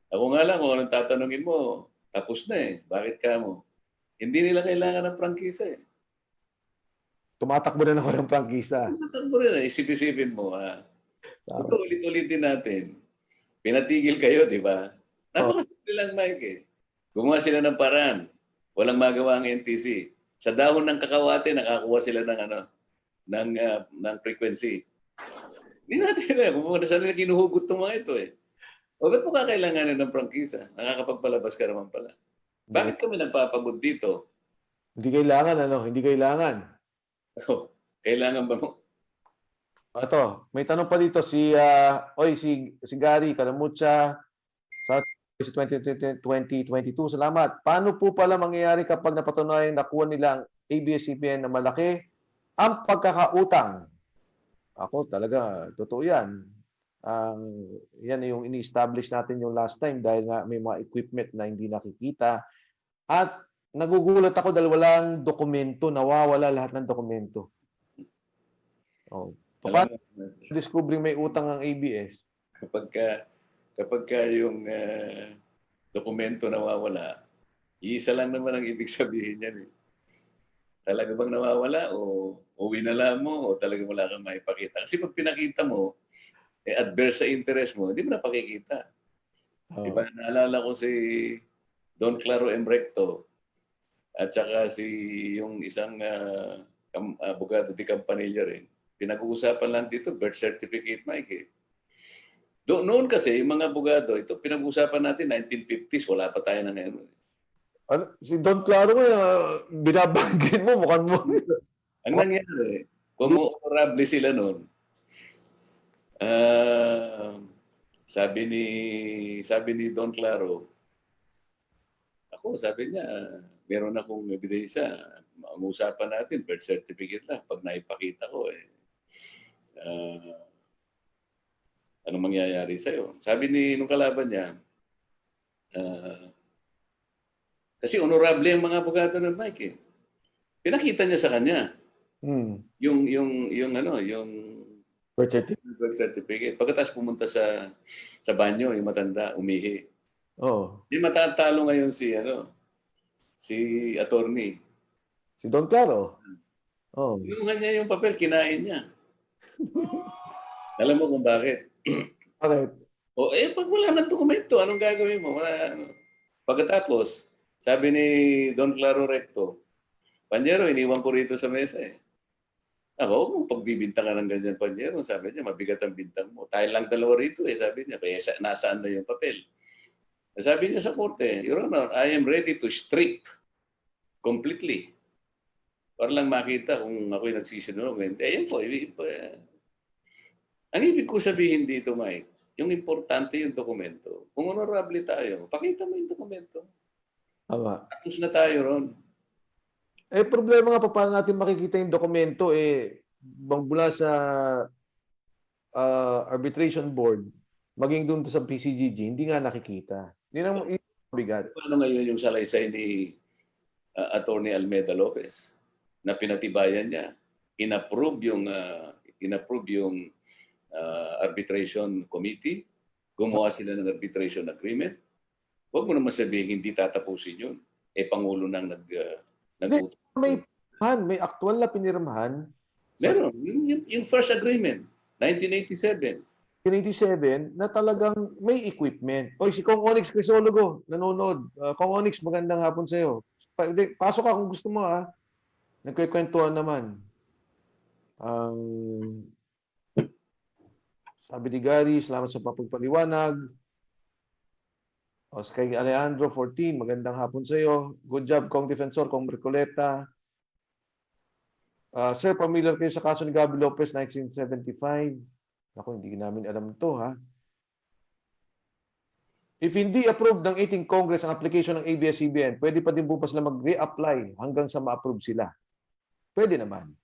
Ako nga lang, kung anong tatanungin mo, tapos na eh. Bakit ka mo? Hindi nila kailangan ng prangkisa eh. Tumatakbo na ako ng prangkisa. Tumatakbo rin eh. Isip-isipin mo ha. Tama. Ito, ulit-ulitin natin. Pinatigil kayo, di ba? Napakasimple lang, Mike eh. Gumawa sila ng paraan. Walang magawa ang NTC. Sa dahon ng kakawate, nakakuha sila ng frequency. Hindi natin alam kung saan nila kinuhugot itong mga ito eh. O ba't mo kakailanganin ng prangkisa? Nakakapagpalabas ka naman pala. Bakit kami nagpapagod dito? Hindi kailangan Hindi kailangan. Kailangan ba mo? Ito, may tanong pa dito si si Gary Kalamucha sa 2022. Salamat. Paano po pala mangyayari kapag napatunayan nakuha nila ang ABS-CBN na malaki ang pagkakautang? Ako talaga, totoo yan. Yan yung ini-establish natin yung last time dahil nga may mga equipment na hindi nakikita. At nagugulat ako dahil walang dokumento, nawawala lahat ng dokumento. Paano discovering may utang ang ABS? Kapag yung dokumento nawawala, isa lang naman ang ibig sabihin yan eh. Talaga bang nawawala o winala mo o talaga wala kang maipakita? Kasi pag pinakita mo, adverse sa interest mo, hindi mo na pakikita. Diba? Naalala ko si Don Claro M. Recto at saka yung isang abogado di Campanilla rin. Pinag-uusapan lang dito, birth certificate, Mike eh. Noon kasi, yung mga abogado, ito pinag-uusapan natin, 1950s, wala pa tayo na ngayon. Si Don Claro, binabanggit mo, mukhang mo. Ang nangyari, kung honorable sila noon, sabi ni Don Claro, sabi niya, meron akong ebidensya, ang usapan natin, birth certificate lang, pag naipakita ko anong mangyayari sa'yo? Sabi nung kalaban niya, kasi honorable ang mga abogado ng Mike eh. Pinakita niya sa kanya yung birth certificate. Pagkatapos pumunta sa banyo, yung matanda, umihi. Di matatalo ngayon si attorney. Si Don Claro? Kinuha niya yung papel, kinain niya. Alam mo kung bakit? Bakit? Pag wala ng dokumento, anong gagawin mo? Pagkatapos, sabi ni Don Claro Recto, Panyero, iniwan ko rito sa mesa eh. Huwag mong pagbibintangan ng ganyan, Panyero. Sabi niya, mabigat ang bintang mo. Tayo lang dalawa rito eh, sabi niya. Kaya nasaan na yung papel? Sabi niya sa korte, Your Honor, I am ready to strip completely. Para lang makita kung ako'y nagsisinungaling. Ayun po. Ang ibig ko sabihin dito, Mike, yung importante yung dokumento. Kung honorable tayo, pakita mo yung dokumento. Tama. Tapos na tayo ron. Problema nga pa, paano natin makikita yung dokumento mula sa arbitration board, maging doon sa PCGG, hindi nga nakikita. Yun ang bigat. Paano ngayon yung salaysay ni Attorney Almeda Lopez na pinatibayan niya? In-approve yung arbitration committee, gumawa sila ng arbitration agreement. Huwag mo naman sabihin hindi tatapusin yun. Pangulo nang nag-utos. May actual na pinirmahan. Meron. Yung first agreement, 1987. 1987 na talagang may equipment. Si Kong Onyx Crisologo, nanonood. Kong Onyx, magandang hapon sa iyo. Pasok ka kung gusto mo Nagkikwentuhan naman. Sabi ni Gary, salamat sa papagpaliwanag. Kay Alejandro 14, magandang hapon sa iyo. Good job, Kong Defensor, Kong Recoleta. Sir, familiar kayo sa kaso ni Gabi Lopez, 1975. Ako, hindi namin alam ito, ha? If hindi approved ng 18th Congress ang application ng ABS-CBN, pwede pa din po pa sila mag-re-apply hanggang sa ma-approve sila. Pwede naman.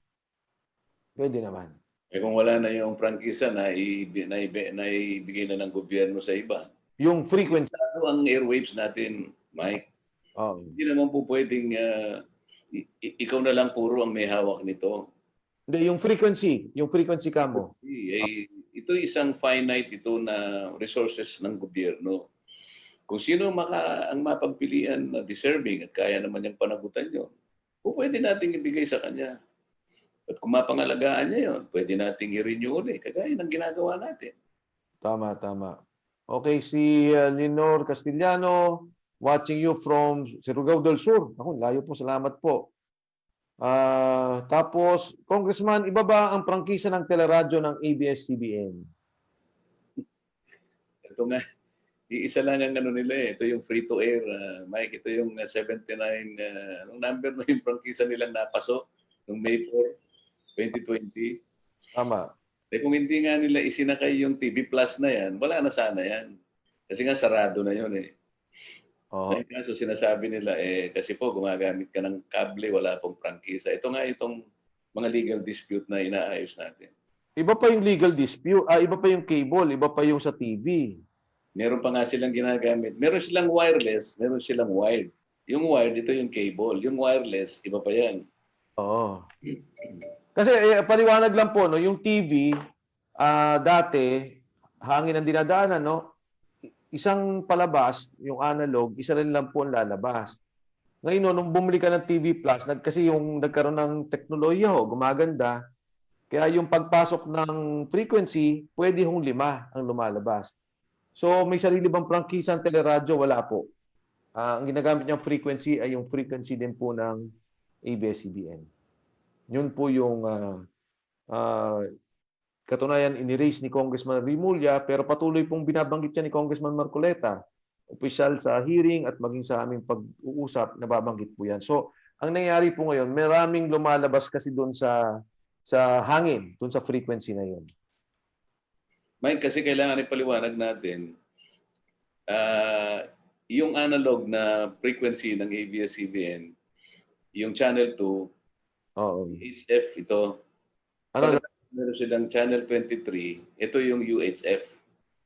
Pwede naman. Kung wala na yung prangkisa na ibigay na ng gobyerno sa iba. Yung frequency. Ang airwaves natin, Mike. Hindi naman po pwedeng ikaw na lang puro ang may hawak nito. Hindi, yung frequency kamo. Ito isang finite na resources ng gobyerno. Kung sino ang mapagpilian na deserving at kaya naman yung panagutan yun, pwede nating ibigay sa kanya. At kung mapangalagaan niya yun, pwede nating i-renew ulit, kagaya ng ginagawa natin. Tama. Okay, si Lenore Castillano, watching you from Surigao del Sur. Ako, layo po, salamat po. Tapos, Congressman, iba ba ang prangkisa ng teleradyo ng ABS-CBN? Ito nga, iisa lang ang nila Ito yung free-to-air, Mike. Ito yung 79, anong number na yung prangkisa nilang napasok noong May 4, 2020. Tama. Kung hindi nga nila isinakay yung TV Plus na yan, wala na sana yan. Kasi nga sarado na yun Sa kaso sinasabi nila, kasi po gumagamit ka ng kable, wala pong prangkisa. Ito nga itong mga legal dispute na inaayos natin. Iba pa yung legal dispute, iba pa yung cable, iba pa yung sa TV. Meron pa nga silang ginagamit. Meron silang wireless, meron silang wired. Yung wired, ito yung cable. Yung wireless, iba pa yan. Oo. Kasi paliwanag lang po, yung TV, dati, hangin ang dinadaanan, isang palabas, yung analog, isa rin lang po ang lalabas. Ngayon, nung bumili ka ng TV Plus, kasi yung nagkaroon ng teknolohiya, gumaganda, kaya yung pagpasok ng frequency, pwede 5 ang lumalabas. So, may sarili bang prangkisa ang teleradyo? Wala po. Ang ginagamit niyang frequency ay yung frequency din po ng ABS-CBN. Yun po yung katunayan in-erase ni Congressman Rimulya, pero patuloy pong binabanggit niya ni Congressman Marcoleta. Opisyal sa hearing at maging sa aming pag-uusap, nababanggit po yan. So, ang nangyayari po ngayon, maraming lumalabas kasi doon sa hangin, doon sa frequency na yun. Mike, kasi kailangan ipaliwanag natin, yung analog na frequency ng ABS-CBN, yung channel 2, HF ito. Meron silang channel 23, ito yung UHF.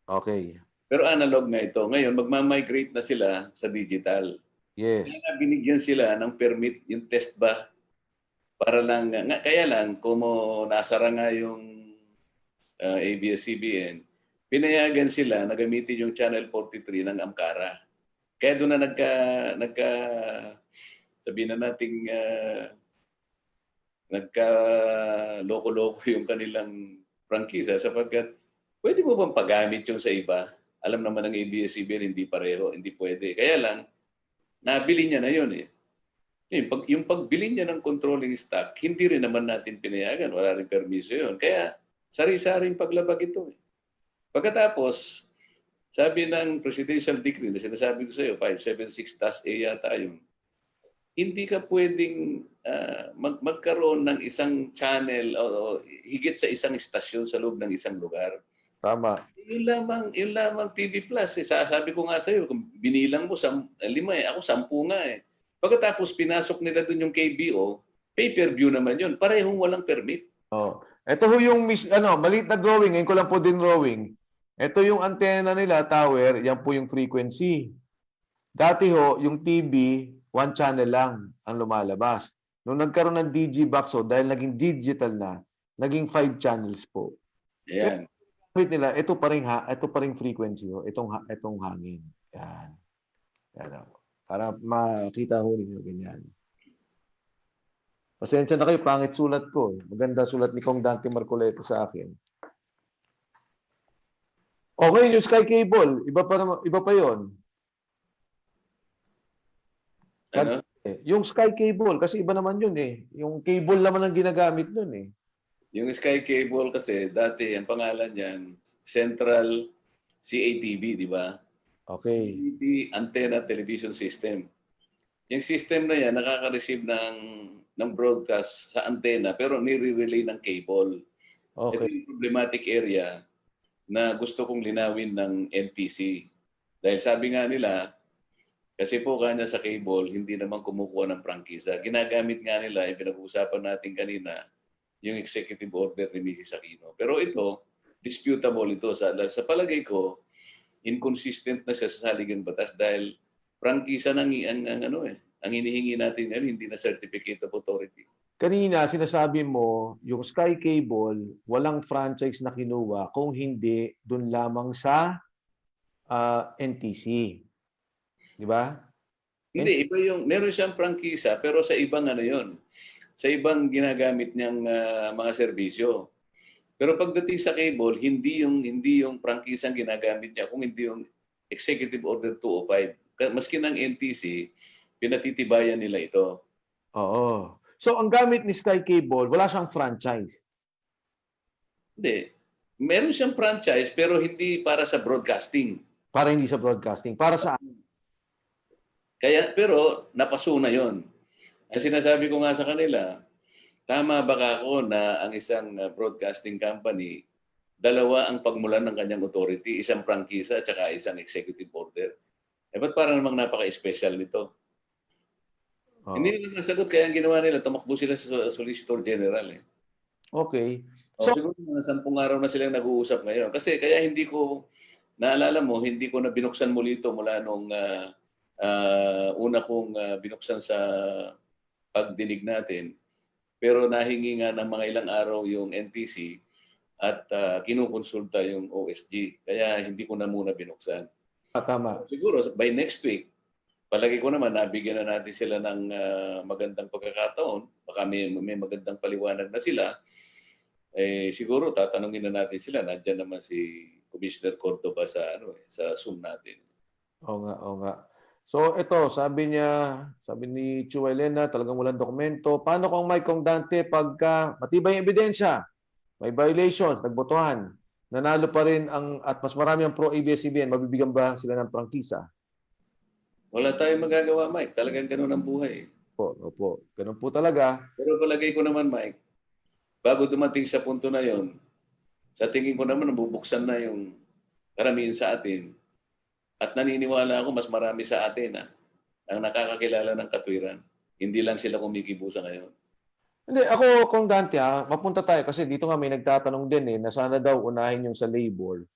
Okay. Pero analog na ito. Ngayon, magmamigrate na sila sa digital. Yes. Kaya binigyan sila ng permit, yung test ba, para lang, kaya lang, kung nasara nga yung ABS-CBN, pinayagan sila na gamitin yung channel 43 ng Amcara. Kaya doon na sabihin na nating nagka-loko-loko yung kanilang prangkisa sapagkat pwede mo bang paggamit yung sa iba? Alam naman ng ABS-CBN hindi pareho, hindi pwede. Kaya lang, nabili niya na yun Yung pagbili niya ng controlling stock, hindi rin naman natin pinayagan. Wala rin permiso yun. Kaya, sari-saring paglabag ito Pagkatapos, sabi ng Presidential Decree na sinasabi ko sa iyo, 576-A yata yun. hindi ka pwedeng magkaroon ng isang channel o higit sa isang istasyon sa loob ng isang lugar. Tama. Yun lamang TV Plus. Sabi ko nga sa'yo, kung binilang mo, 5 eh. Ako 10 nga eh. Pagkatapos pinasok nila dun yung KBO, pay-per-view naman yun. Parehong walang permit. Oh. Ito ho yung maliit na drawing, ngayon ko lang po din drawing. Ito yung antenna nila, tower, yan po yung frequency. Dati ho, yung TV, one channel lang ang lumalabas. Nung nagkaroon ng Digibox ho, dahil naging digital na, naging 5 channels po. Ayan. Wait nila, ito pa ring frequency ho, itong hangin. Yan. Yan ho. Para makita ho ninyo ganyan. Pasensya na kayo, pangit sulat ko. Maganda sulat ni Kong Dante Marcoleta sa akin. O ngayon yung Sky Cable, iba pa 'yon. Ano? Yung Sky Cable kasi iba naman 'yun eh. Yung cable naman ang ginagamit nun eh. Yung Sky Cable kasi, dati, ang pangalan niyan, Central CATV, di ba? Okay. CATV Antenna Television System. Yung system na yan, nakaka-receive ng broadcast sa antenna, pero nire-relay ng cable. Ito Okay. yung problematic area na gusto kong linawin ng NTC. Dahil sabi nga nila, kasi po kanya sa cable, hindi naman kumukuha ng prangkisa. Ginagamit nga nila, yung pinag-uusapan natin kanina, yung executive order ni Mrs. Aquino. Pero ito, disputable ito. Sa palagay ko, inconsistent na siya sa saligang batas dahil prangkisa ang hinihingi natin ngayon, hindi na certificate of authority. Kanina sinasabi mo, yung Sky Cable, walang franchise na kinuha kung hindi dun lamang sa NTC. Di ba? Hindi, iba yung, meron siyang prangkisa pero sa ibang yun. Sa ibang ginagamit niyang mga serbisyo. Pero pagdating sa cable, hindi yung prangkisang ginagamit niya, kung hindi yung Executive Order 205. Maski ng NTC, pinatitibayan nila ito. Oo. So ang gamit ni Sky Cable, wala siyang franchise. Hindi. Meron siyang franchise pero hindi para sa broadcasting. Para hindi sa broadcasting. Para sa... Pero napaso na yon. Ang sinasabi ko nga sa kanila, tama ba ako na ang isang broadcasting company, dalawa ang pagmulan ng kanyang authority, isang prangkisa at saka isang executive order? Ba't parang namang napaka-special nito? Hindi nila nasagot, kaya ang ginawa nila, tumakbo sila sa Solicitor General. Okay. So, siguro mga 10 araw na silang nag-uusap ngayon. Kasi kaya hindi ko, naalala mo, hindi ko na binuksan muli ito mula nung una kong binuksan sa pagdinig natin. Pero nahingi nga ng mga ilang araw yung NTC at kinukonsulta yung OSG. Kaya hindi ko na muna binuksan. Tama. Siguro by next week, palagi ko naman nabigyan na natin sila ng magandang pagkakataon. Baka may magandang paliwanag na sila. Siguro tatanungin na natin sila. Nandiyan naman si Commissioner Cordoba sa Zoom natin. Oo nga. So ito, sabi ni Chu Elena, talagang walang dokumento. Paano kung may Kong Dante pagka matibay ang ebidensya, may violations, nagbotohan, nanalo pa rin at mas marami ang pro-ABS-CBN, mabibigyan ba sila ng prangkisa? Wala tayong magagawa, Mike. Talagang ganun ang buhay. Opo. Ganun po talaga. Pero palagay ko naman, Mike, bago dumating sa punto na yon, sa tingin ko naman nabubuksan na yung karamihan sa atin. At naniniwala ako mas marami sa atin ang nakakakilala ng katwiran. Hindi lang sila kumikibusa ngayon. Hindi, ako Kong Dante mapunta tayo kasi dito nga may nagtatanong din na sana daw unahin yung sa labor.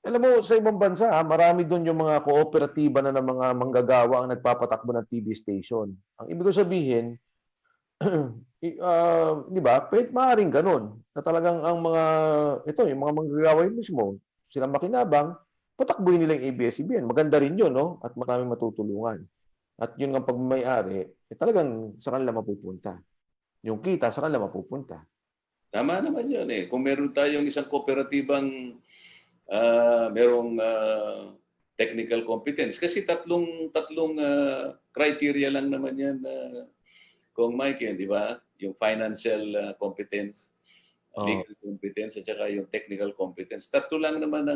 Alam mo, sa ibang bansa, marami doon yung mga kooperatiba na ng mga manggagawa ang nagpapatakbo ng TV station. Ang ibig ko sabihin, di ba, maaaring ganun. Na talagang ang yung mga manggagawa mismo, sila makinabang, patakbuhin nila yung ABS-CBN. Maganda rin yun, no? At maraming matutulungan. At yun ang pagmamay-ari, talagang sa kanila mapupunta. Yung kita sa kanila mapupunta. Tama naman yun Kung meron tayong isang kooperatibang merong technical competence. Kasi tatlong criteria lang naman yan kung Mike yan, di ba? Yung financial competence, legal competence, at saka yung technical competence. Tatlo lang naman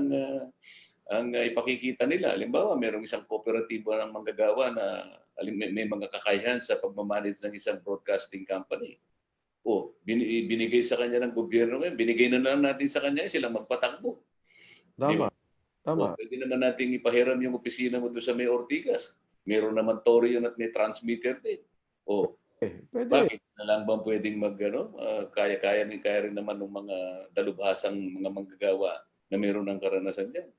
ang ipakikita nila. Halimbawa, merong isang kooperatiba ng manggagawa na may mga kakayahan sa pagmamanage ng isang broadcasting company. O, binigay sa kanya ng gobyerno ngayon, binigay na lang natin sa kanya silang magpatakbo. Di ba? Tama. Tama. O, pwede naman natin ipahiram yung opisina mo doon sa may Ortigas. Meron naman Tory yun at may transmitter din. O, Pwede. bakit na lang bang pwedeng kaya rin naman ng mga dalubhasang mga manggagawa na meron ng karanasan dyan.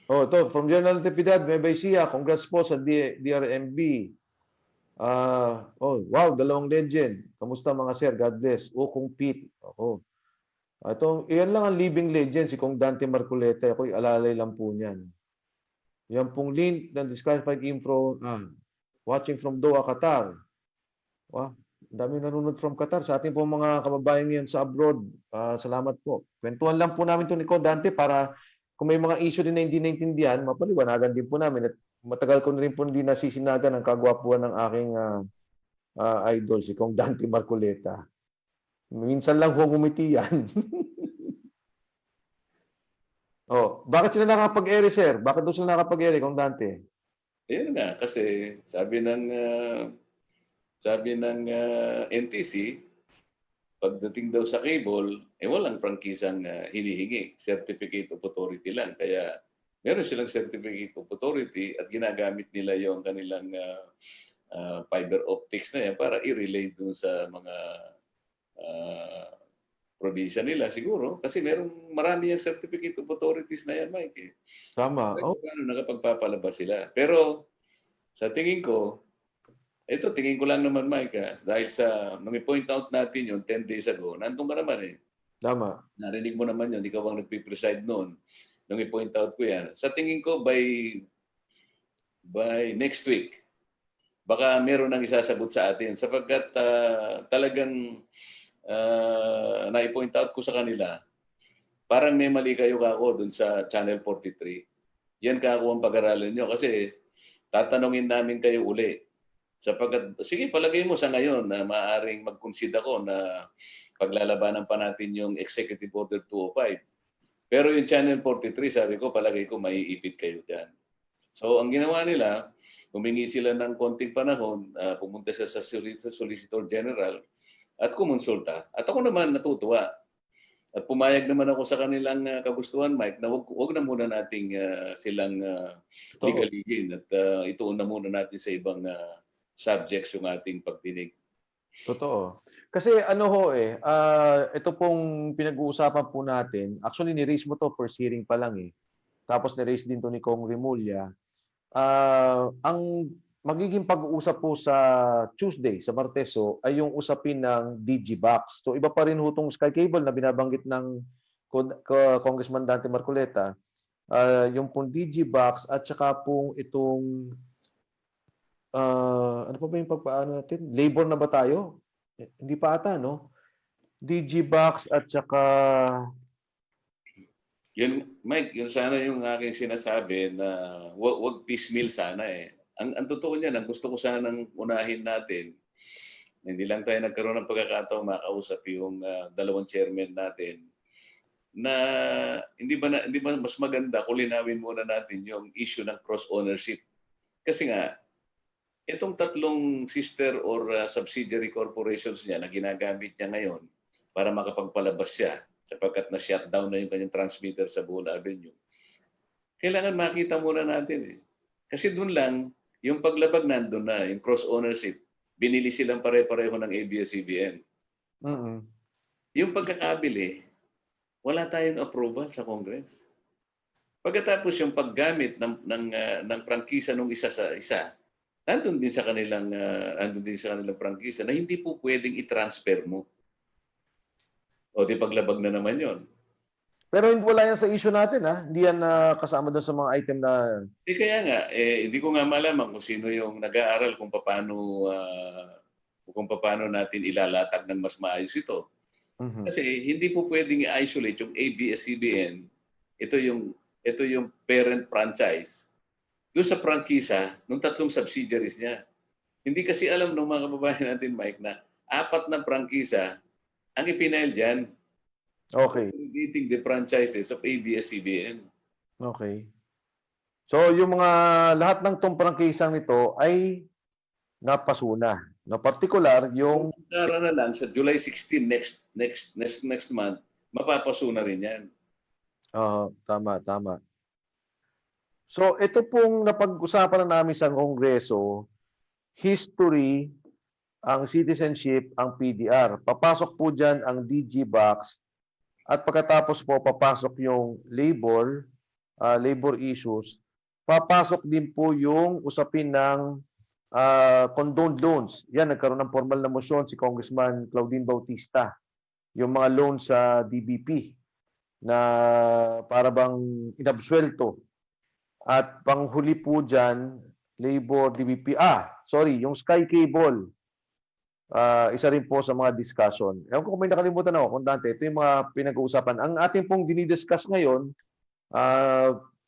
Oh, ito, from General Natividad, Nueva Ecija, congrats po sa DRMB. Wow, dalawang legend. Kamusta mga sir? God bless. Kung Pete. Ako. Iyan lang ang living legend, si Kong Dante Marcoleta. Ako'y alalay lang po niyan. Yan pong link ng Disqualified Info, watching from Doha, Qatar. Wow, dami nanonood from Qatar. Sa ating po mga kababayan yan sa abroad, salamat po. Kwentuhan lang po namin ito ni Kong Dante para kung may mga issue din na hindi naintindihan, mapaliwanagan din po namin. At matagal ko na rin po hindi nasisinagan ang kagwapuan ng aking idol, si Kong Dante Marcoleta. Minsan lang po ngumiti yan. Bakit sila nakapag-ere, sir? Bakit doon sila nakapag-ere, Kong Dante? Ayun nga, kasi sabi ng NTC, pagdating daw sa cable, walang prangkisang hinihingi. Certificate of authority lang. Kaya meron silang certificate of authority at ginagamit nila yung kanilang fiber optics na yan para i-relay dun sa mga probinsya nila siguro. Kasi marami yung certificate of authorities na yan, Mike. Tama. Paano nakapagpapalabas sila. Pero sa tingin ko, tingin ko lang naman, Mike, dahil nung i-point out natin yun 10 days ago, nandun ka naman eh. Tama. Narinig mo naman yun, ikaw ang nagpipreside noon. Nung i-point out ko yan. Sa tingin ko, by next week, baka meron nang isasagot sa atin. Sapagkat talagang na-point out ko sa kanila, parang may mali kayo kako dun sa Channel 43. Yan kako ang pag-aralan nyo. Kasi tatanungin namin kayo uli. Sapagkat, sige, palagay mo sa ngayon na maaaring mag-consider ko na paglalabanan pa natin yung Executive Order 205. Pero yung Channel 43, sabi ko, palagay ko, maiipit kayo dyan. So, ang ginawa nila, humingi sila ng konting panahon, pumunta sa Solicitor General at kumonsulta. At ako naman natutuwa. At pumayag naman ako sa kanilang kagustuhan, Mike, na wag na muna nating silang ligaligin at ituon na muna natin sa ibang subjects yung ating pagdinig. Totoo. Kasi ito pong pinag-uusapan po natin, actually ni-raise mo to first hearing pa lang eh. Tapos ni-raise din to ni Kong Remulla. Ang magiging pag-uusap po sa Tuesday, sa Marteso, ay yung usapin ng DigiBox. So iba pa rin hutong Sky Cable na binabanggit ng Congressman Dante Marcoleta, yung pong DigiBox at saka pong itong ano pa ba yung pagpaano natin? Labor na ba tayo? Hindi pa ata, no? DigiBox at saka Yun, Mike, yun sana yung aking sinasabi na wag piecemeal sana eh. Ang totoo niyan, ang gusto ko sanang unahin natin, hindi lang tayo nagkaroon ng pagkakataong makausap yung dalawang chairman natin na hindi ba mas maganda kung linawin muna natin yung issue ng cross ownership. Kasi nga itong tatlong sister or subsidiary corporations niya na ginagamit niya ngayon para makapagpalabas siya sapagkat na-shutdown na yung kanyang transmitter sa Bohol Avenue. Kailangan makita muna natin eh. Kasi doon lang, yung paglabag nandun na, yung cross-ownership, binili silang pare-pareho ng ABS-CBN. Yung pagkakabili, wala tayong approval sa Congress. Pagkatapos yung paggamit ng prangkisa ng isa sa isa, nandun din sa kanilang prangkisa na hindi po pwedeng i-transfer mo. O di paglabag na naman yon. Pero wala yan sa issue natin, ha? Hindi yan kasama doon sa mga item na... Kaya nga, hindi ko nga malaman kung sino yung nag-aaral kung paano natin ilalatag ng mas maayos ito. Kasi hindi po pwedeng i-isolate yung ABS-CBN. Ito yung parent franchise. Doon sa prangkisa, nung tatlong subsidiaries niya. Hindi kasi alam ng mga kababayan natin, Mike, na 4 na prangkisa ang ipinail dyan. Okay. Leading the franchises of ABS-CBN. Okay. So, yung mga lahat ng tong prangkisang nito ay napasuna. Na particular, Kung yung Angkara na lang sa July 16 next month, mapapasuna rin yan. tama, tama. So, ito pong napag-usapan na namin sa Kongreso, history, ang citizenship, ang PDR. Papasok po dyan ang DG Box at pagkatapos po papasok yung labor issues. Papasok din po yung usapin ng condoned loans. Yan, nagkaroon ng formal na motion si Congressman Claudine Bautista. Yung mga loans sa DBP na para bang inabsuelto. At panghuli po dyan, labor, DBP. Sorry, yung Sky Cable. Isa rin po sa mga discussion. Ewan ko kung may nakalimutan ako, kung Dante, ito yung mga pinag-uusapan. Ang ating pong dinidiscuss ngayon,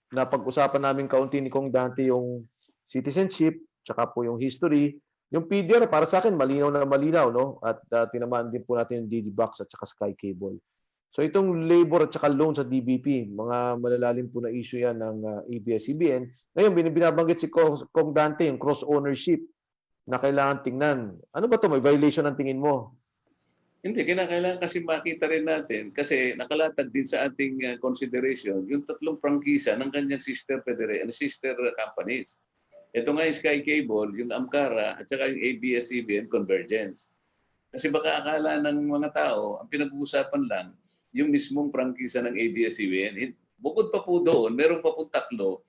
napag-usapan namin kaunti ni Kong Dante yung citizenship, tsaka po yung history. Yung PDR, para sa akin, malinaw na malinaw, no? At tinamaan din po natin yung DD-Box at tsaka Sky Cable. So itong labor at saka loan sa DBP, mga malalalim po na issue yan ng ABS-CBN. Ngayon, binabanggit si Kong Dante, yung cross-ownership na kailangan tingnan. Ano ba ito? May violation ang tingin mo? Hindi, kinakailangan kasi makita rin natin kasi nakalatag din sa ating consideration yung tatlong prangkisa ng kanyang sister companies. Ito nga yung Sky Cable, yung Amcara, at saka yung ABS-CBN Convergence. Kasi baka akala ng mga tao, ang pinag-uusapan lang, yung mismong prangkisa ng ABS-CBN. Bukod pa po doon, meron pa po tatlo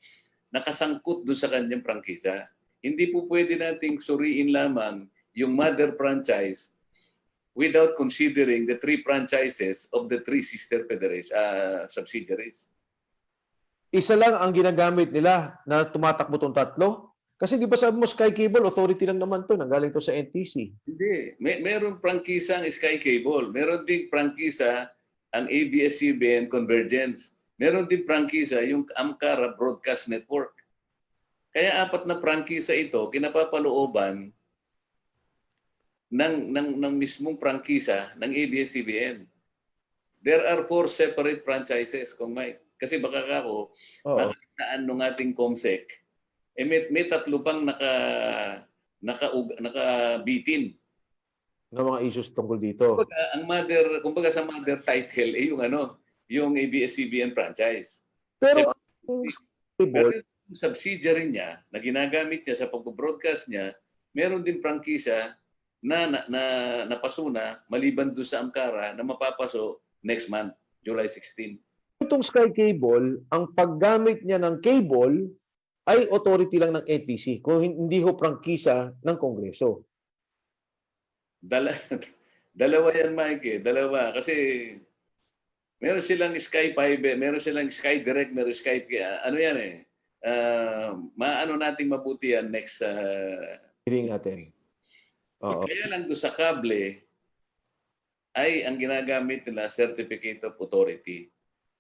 nakasangkot doon sa kanyang prangkisa. Hindi po pwede nating suriin lamang yung mother franchise without considering the three franchises of the three sister subsidiaries. Isa lang ang ginagamit nila na tumatakbo tong tatlo? Kasi di ba sabi mo Sky Cable, authority lang naman to, nanggaling to sa NTC. Hindi. Meron prangkisa ang Sky Cable. Meron ding prangkisa ang ABS-CBN Convergence. Meron din prangkisa yung Amcara Broadcast Network. Kaya apat na prangkisa ito, kinapapalooban ng mismong prangkisa ng ABS-CBN. There are 4 separate franchises, Kung Mike. Kasi baka ako, makaktaan ng ating COMSEC, may tatlo pang nakabitin. Ng mga issues tungkol dito. Kumbaga sa mother title, yung ABS-CBN franchise. Pero ang Pero Cable, yung subsidiary niya na ginagamit niya sa pag-broadcast niya, meron din prangkisa na napasuna maliban doon sa Amcara na mapapaso next month, July 16. itong Sky Cable, ang paggamit niya ng cable ay authority lang ng NTC, kung hindi ho prangkisa ng Kongreso. Dalawa yan, Mike. Dalawa. Kasi meron silang Sky Fiber, meron silang Sky Direct, meron Sky... ano yan eh. Maano nating mabuti yan next... Hearing natin. Kaya lang doon sa kable ay ang ginagamit nila Certificate of Authority.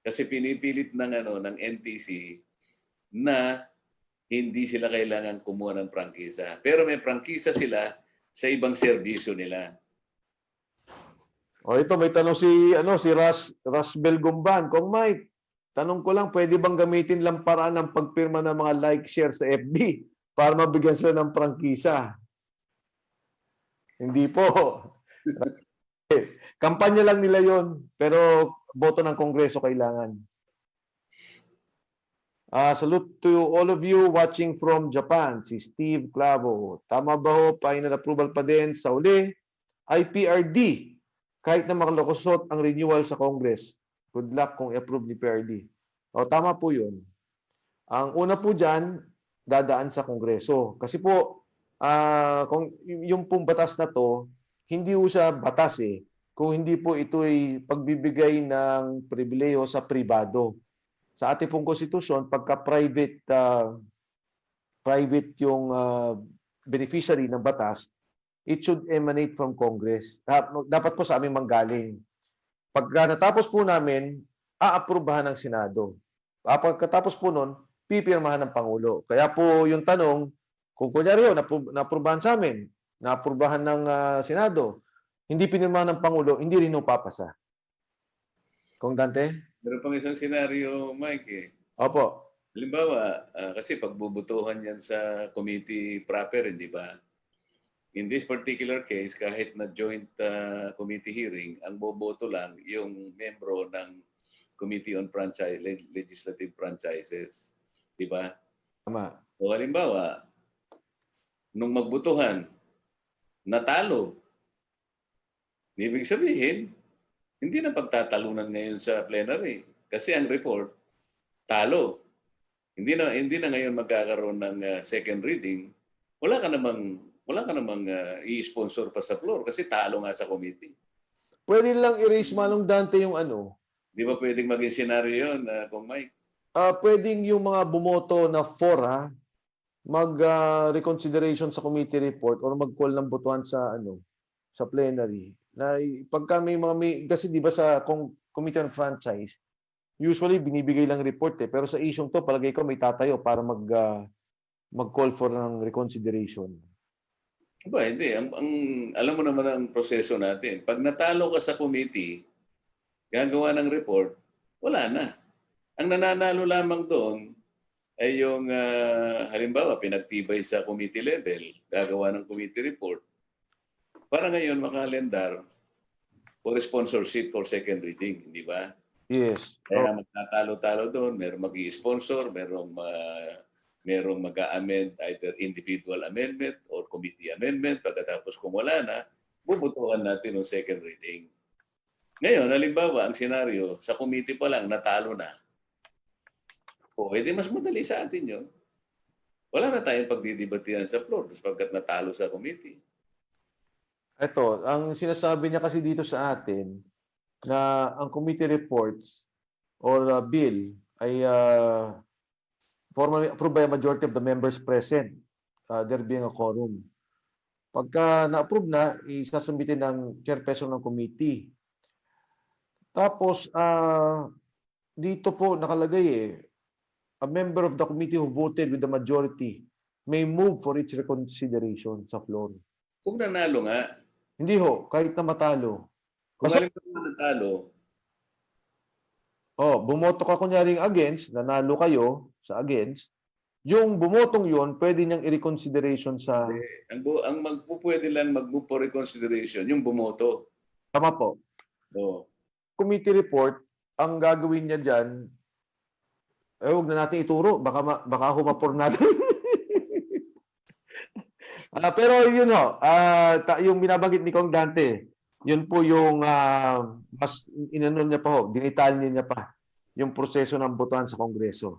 Kasi pinipilit ng NTC na hindi sila kailangan kumuha ng prangkisa. Pero may prangkisa sila sa ibang serbisyo nila. Ito may tanong si Rasbel Gumban. Kung Mike, tanong ko lang, pwede bang gamitin lang paraan ng pagpirma ng mga like share sa FB para mabigyan sila ng prangkisa? Hindi po. Kampanya lang nila yon, pero boto ng Kongreso kailangan. Salute to all of you watching from Japan. Si Steve Clavo. Tama ba ho? Final approval pa din sa uli. IPRD. Kahit na makalusot ang renewal sa Congress. Good luck kung i-approve ni PRD. Tama po yun. Ang una po dyan, dadaan sa Kongreso. Kasi po, kung yung pong batas na to, hindi po siya batas eh. Kung hindi po ito ay pagbibigay ng pribileyo sa pribado. Sa ating pong konstitusyon, pagka private yung beneficiary ng batas, it should emanate from Congress. Dapat po sa aming manggaling. Pagka natapos po namin, aaprubahan ng Senado. Pagkatapos po nun, pipirmahan ng Pangulo. Kaya po yung tanong, kung kunyari yun, naaprubahan sa amin, naaprubahan ng Senado, hindi pinirmahan ng Pangulo, hindi rin papasa. Kung Dante? Meron pang isang senaryo, Mike eh. Opo. Halimbawa, kasi pagbubutuhan yan sa committee proper, hindi ba? in this particular case, kahit na joint committee hearing, ang boboto lang yung membro ng Committee on Legislative Franchises. Di ba? Tama. So halimbawa, nung magbutuhan, natalo. Ibig sabihin, hindi na pagtatalunan ngayon sa plenary. Kasi ang report, talo. Hindi na ngayon magkakaroon ng second reading. Wala ka namang i-sponsor pa sa floor kasi talo nga sa committee. Pwede lang erase, Manong Dante, yung ano. Di ba pwedeng maging senaryo yun, Kung Mike? Pwedeng yung mga bumoto na for, mag-reconsideration sa committee report or mag-call ng botohan sa sa plenary. Na pagka kasi di ba sa Committee on Franchise, usually binibigay lang report pero sa isyong to palagay ko may tatayo para mag-call for ng reconsideration. Ba, hindi. Alam mo naman ang proseso natin. Pag natalo ka sa committee, gagawa ng report, wala na. Ang nananalo lamang doon ay yung halimbawa pinagtibay sa committee level, gagawa ng committee report. Para ngayon makalendar for sponsorship for second reading, di ba? Yes. Kaya magtatalo-talo doon, merong mag-i-sponsor, merong mag-a-amend either individual amendment or committee amendment. Pagkatapos kung wala na, bubutuhan natin ng second reading. Ngayon, halimbawa, ang senaryo, sa committee pa lang, natalo na. O, edi mas madali sa atin yun. Wala na tayong pagdidibatihan sa floor sapagkat natalo sa committee. Ito, ang sinasabi niya kasi dito sa atin na ang committee reports or bill ay formally approved by a majority of the members present, there being a quorum. Pagka na-approve na, isasumbitin ng chairperson ng committee. Tapos, dito po nakalagay a member of the committee who voted with the majority may move for its reconsideration sa floor. Kung nanalo nga, Hindi ho, kahit na matalo. kung halimbawa natalo, bumoto ka kunyaring against, nanalo kayo sa against, yung bumotong yon pwede niyang i-reconsideration sa... ang pwede lang mag-move for reconsideration, yung bumoto. Tama po. O, Committee report, ang gagawin niya dyan, huwag na natin ituro, baka humapor natin. Pero yun ho, yung binabanggit ni Kong Dante, yun po yung mas inano niya pa ho, dinitalye niya pa yung proseso ng botohan sa Kongreso.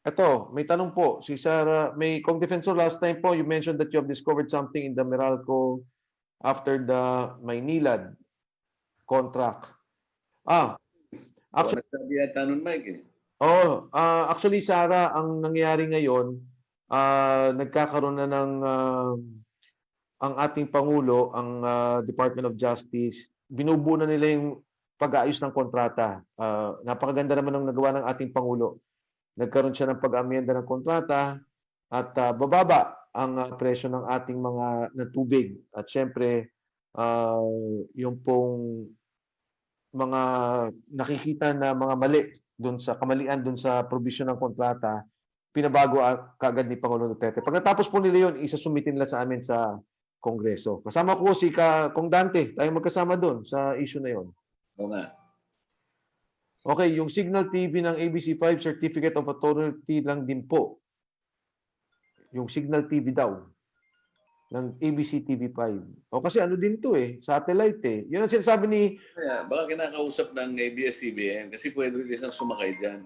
Ito, may tanong po. Si Sarah, Kong Defensor, last time po, you mentioned that you have discovered something in the Meralco after the Maynilad contract. actually, nagsabi yata nun, Mike actually, Sarah, ang nangyayari ngayon, nagkakaroon na ng ang ating Pangulo, ang Department of Justice, binubuo na nila yung pag-aayos ng kontrata. Napakaganda naman ng nagawa ng ating Pangulo. Nagkaroon siya ng pag-amyenda ng kontrata at bababa ang presyo ng ating mga tubig. At syempre, yung pong mga nakikita na mga mali kamalian doon sa provision ng kontrata, pinabago kaagad ni Pangulong Duterte. Pagkatapos po nila yun, isasumitin nila sa amin sa Kongreso. Kasama ko si Kong Dante. Tayo magkasama doon sa issue na yun. Oo nga. Okay, yung Signal TV ng ABC5 Certificate of Authority lang din po. Yung Signal TV daw ng ABC TV5. Kasi ano din to satellite Yun ang sinasabi ni... Kaya, baka kinakausap ng ABS-CBN kasi pwede rin isang sumakay dyan.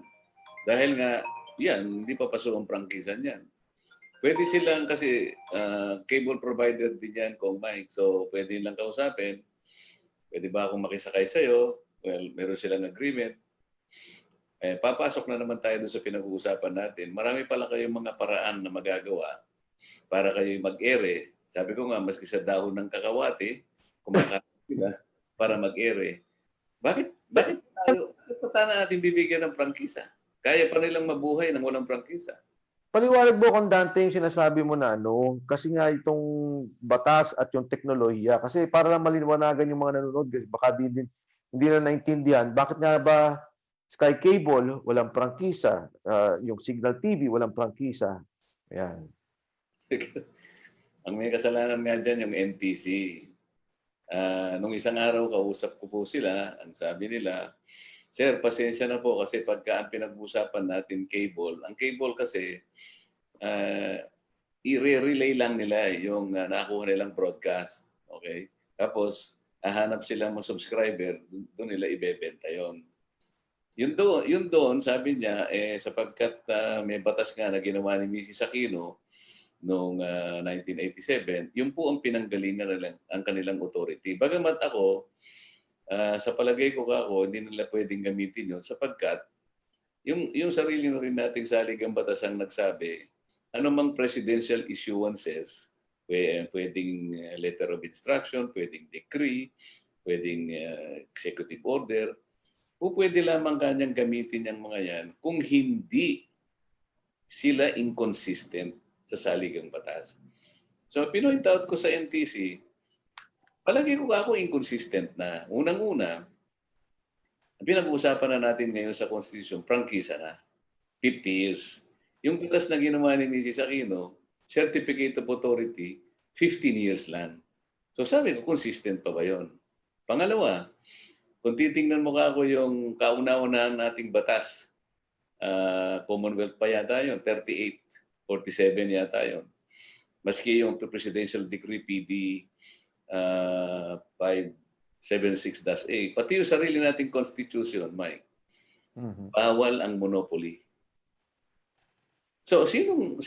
Dahil nga, yan, hindi pa pasok ang prangkisan yan. Pwede silang kasi cable provider din yan, Kong Mike. So, pwede lang kausapin. Pwede ba akong makisakay sa'yo? Well, meron silang agreement. Papasok na naman tayo doon sa pinag-uusapan natin. Marami pala kayong mga paraan na magagawa para kayo mag-ere. Sabi ko nga, maski sa dahon ng kakawati, kumakain sila para mag-ere. Bakit pa natin bibigyan ng prangkisa? Kaya pa nilang mabuhay ng walang prangkisa. Paliwanag mo, Kong Dante, yung sinasabi mo na kasi nga itong batas at yung teknolohiya. Kasi para lang maliwanagan yung mga nanonood, baka hindi na naintindihan. Bakit nga ba Sky Cable, walang prangkisa. Yung Signal TV, walang prangkisa. Ayan. Ang may kasalanan nga dyan yung NTC. Nung isang araw, kausap ko po sila. Ang sabi nila, Sir, pasensya na po kasi pagka ang pinag-uusapan natin cable, ang cable kasi i-relay lang nila yung nakuha nilang broadcast. Okay? Tapos, hahanap sila ng subscriber, doon nila ibebenta yon. Yun doon, sabi niya, sapagkat may batas nga na ginawa ni Mrs. Aquino noong 1987, yun po ang pinanggalingan nila, ang kanilang authority. Bagamat ako, sa palagay ko kako, hindi nila pwedeng gamitin yun sapagkat yung sarili na rin nating saligang batas ang nagsabi, anumang presidential issuances, pwedeng letter of instruction, pwedeng decree, pwedeng executive order, o pwede lamang kanyang gamitin yung mga yan kung hindi sila inconsistent sa saligang batas. So, pinoint out ko sa NTC, palagi ko ako inconsistent na. Unang-una, pinag-uusapan na natin ngayon sa Constitution, prangkisa na. 50 years. Yung batas na ginawa ni Mrs. Aquino, Certificate of Authority, 15 years lang. So sabi ko, consistent pa ba yun? Pangalawa, kung titingnan mo ako yung kauna-unahan nating batas, Commonwealth pa yata yun, 38, 47 yata yun. Maski yung Presidential Decree PD 576-A, pati yung sarili nating Constitution, Mike, bawal ang monopoly. So sinong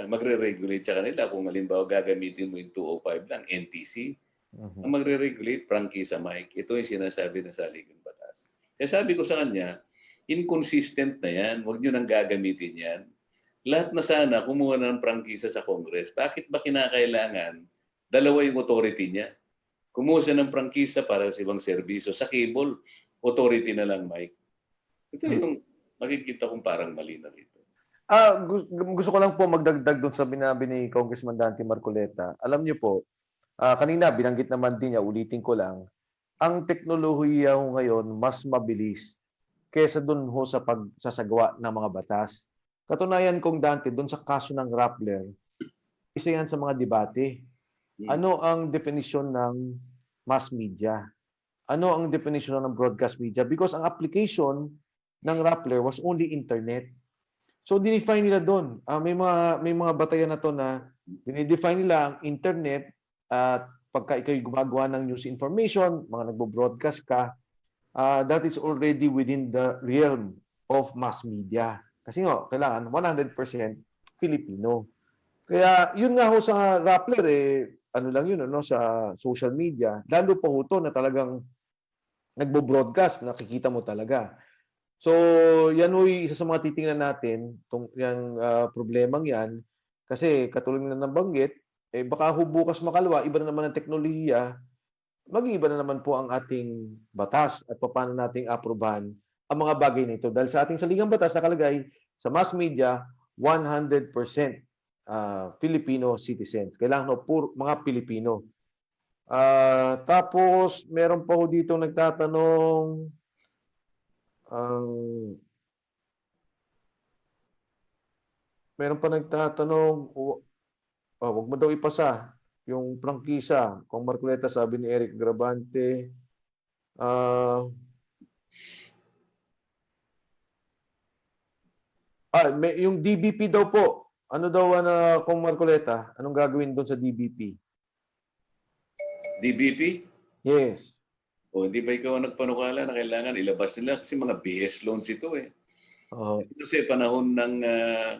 magre-regulate sa kanila kung halimbawa gagamitin mo yung 205 lang, NTC? Ang magre-regulate, prangkisa, Mike. Ito yung sinasabi ng saligang batas. Kaya sabi ko sa kanya, inconsistent na yan. Huwag nyo nang gagamitin yan. Lahat na sana kumuha ng prangkisa sa Congress. Bakit ba kinakailangan dalawa yung authority niya? Kumuha siya ng prangkisa para sa ibang serbisyo. Sa cable, authority na lang, Mike. Ito yung makikita kong parang mali na rito. Gusto ko lang po magdagdag doon sa binabi ni Congressman Dante Marcoleta. Alam niyo po, kanina binanggit naman din niya, ulitin ko lang, ang teknolohiya ngayon mas mabilis kaysa doon ho sa pagsasagawa ng mga batas. Katunayan kong Dante, doon sa kaso ng Rappler, isa yan sa mga debate. Ano ang definition ng mass media? Ano ang definition ng broadcast media? Because ang application ng Rappler was only internet. So dinefine nila doon. May mga batayan na to na dinidefine nila ang internet at pagka ikaw'y gumagawa ng news information, mga nagbo-broadcast ka, that is already within the realm of mass media. Kasi nga, kailangan 100% Filipino. Kaya yun nga ho sa Rappler, ano lang yun, sa social media. Lalo pa ho to na talagang nagbo-broadcast, nakikita mo talaga. So, yan ho'y isa sa mga titingnan natin, yung problemang yan. Kasi katulad na nabanggit, baka ho bukas makalwa, iba na naman ang teknolohiya, mag-iiba na naman po ang ating batas at paano nating aprobahan ang mga bagay nito. Dahil sa ating saligang batas nakalagay sa mass media, 100% Filipino citizens. Kailangan mga Pilipino. Tapos, meron pa ho dito nagtatanong, wag mo daw ipasa yung prangkisa. Kung Marcoleta, sabi ni Eric Grabante. Yung DBP daw po. Ano daw kung Marcoleta? Anong gagawin doon sa DBP? DBP? Yes. O hindi ba ikaw nagpanukala na kailangan ilabas nila kasi mga BS loans ito eh. Kasi panahon ng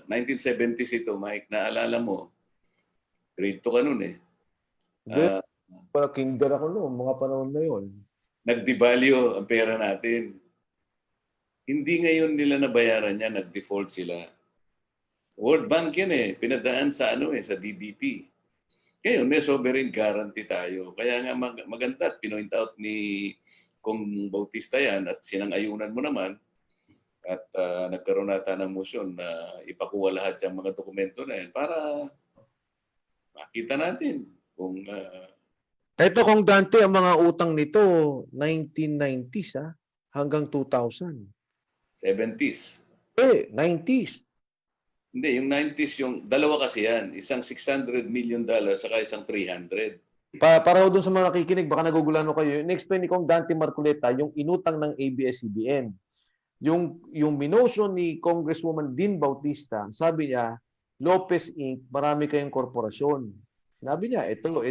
1970s ito, Mike, naalala mo, grade 2 ka nun eh. Kinder ako noon, mga panahon na yun. Nag-devalue ang pera natin. Hindi ngayon nila nabayaran yan, nag-default sila. World Bank yan eh, pinadaan sa sa DBP. Ngayon, may sovereign guarantee tayo. Kaya nga maganda at pinoint out ni Kong Bautista yan at sinang-ayunan mo naman at nagkaroon nata ng motion na ipakuha lahat yung mga dokumento na yan para makita natin kung... Ito kung Dante, ang mga utang nito, 1990s hanggang 2000. 70s. 90s. Hindi, yung 90s, yung dalawa kasi yan. Isang $600 million saka isang 300. Para doon sa mga nakikinig, baka nagugulano kayo. In-explain ni Kong Dante Marcoleta yung inutang ng ABS-CBN. Yung minotion ni Congresswoman Dean Bautista, sabi niya, Lopez Inc., marami kayong korporasyon. Sabi niya, ito,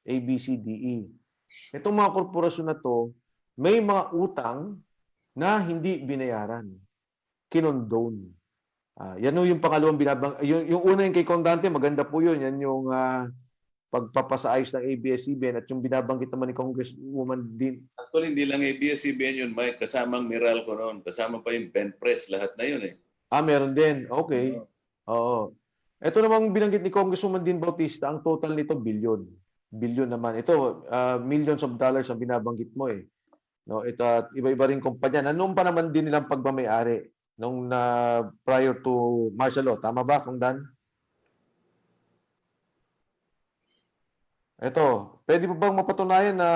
ABCDE. Itong mga korporasyon na to, may mga utang na hindi binayaran. Kinondone. Yan yung pangalawang binabang. Yung una yung kay Kong Dante, maganda po yun. Yan yung pagpapasaayos ng ABS-CBN at yung binabanggit naman ni Congresswoman Dean. Actually, hindi lang ABS-CBN yun, Mike. Kasamang Meralco noon. Kasama pa yung Benpress. Lahat na yun eh. Meron din. Okay. Oo. Ito namang binanggit ni Congresswoman Dean Bautista, ang total nito billion. Billion naman. Ito, millions of dollars ang binabanggit mo eh. No, ito iba-iba ring kumpanya. Noon pa naman din nilang pagmamay-ari nung prior to martial law. Tama ba, Kong Dan? Ito, pwede pa bang mapatunayan na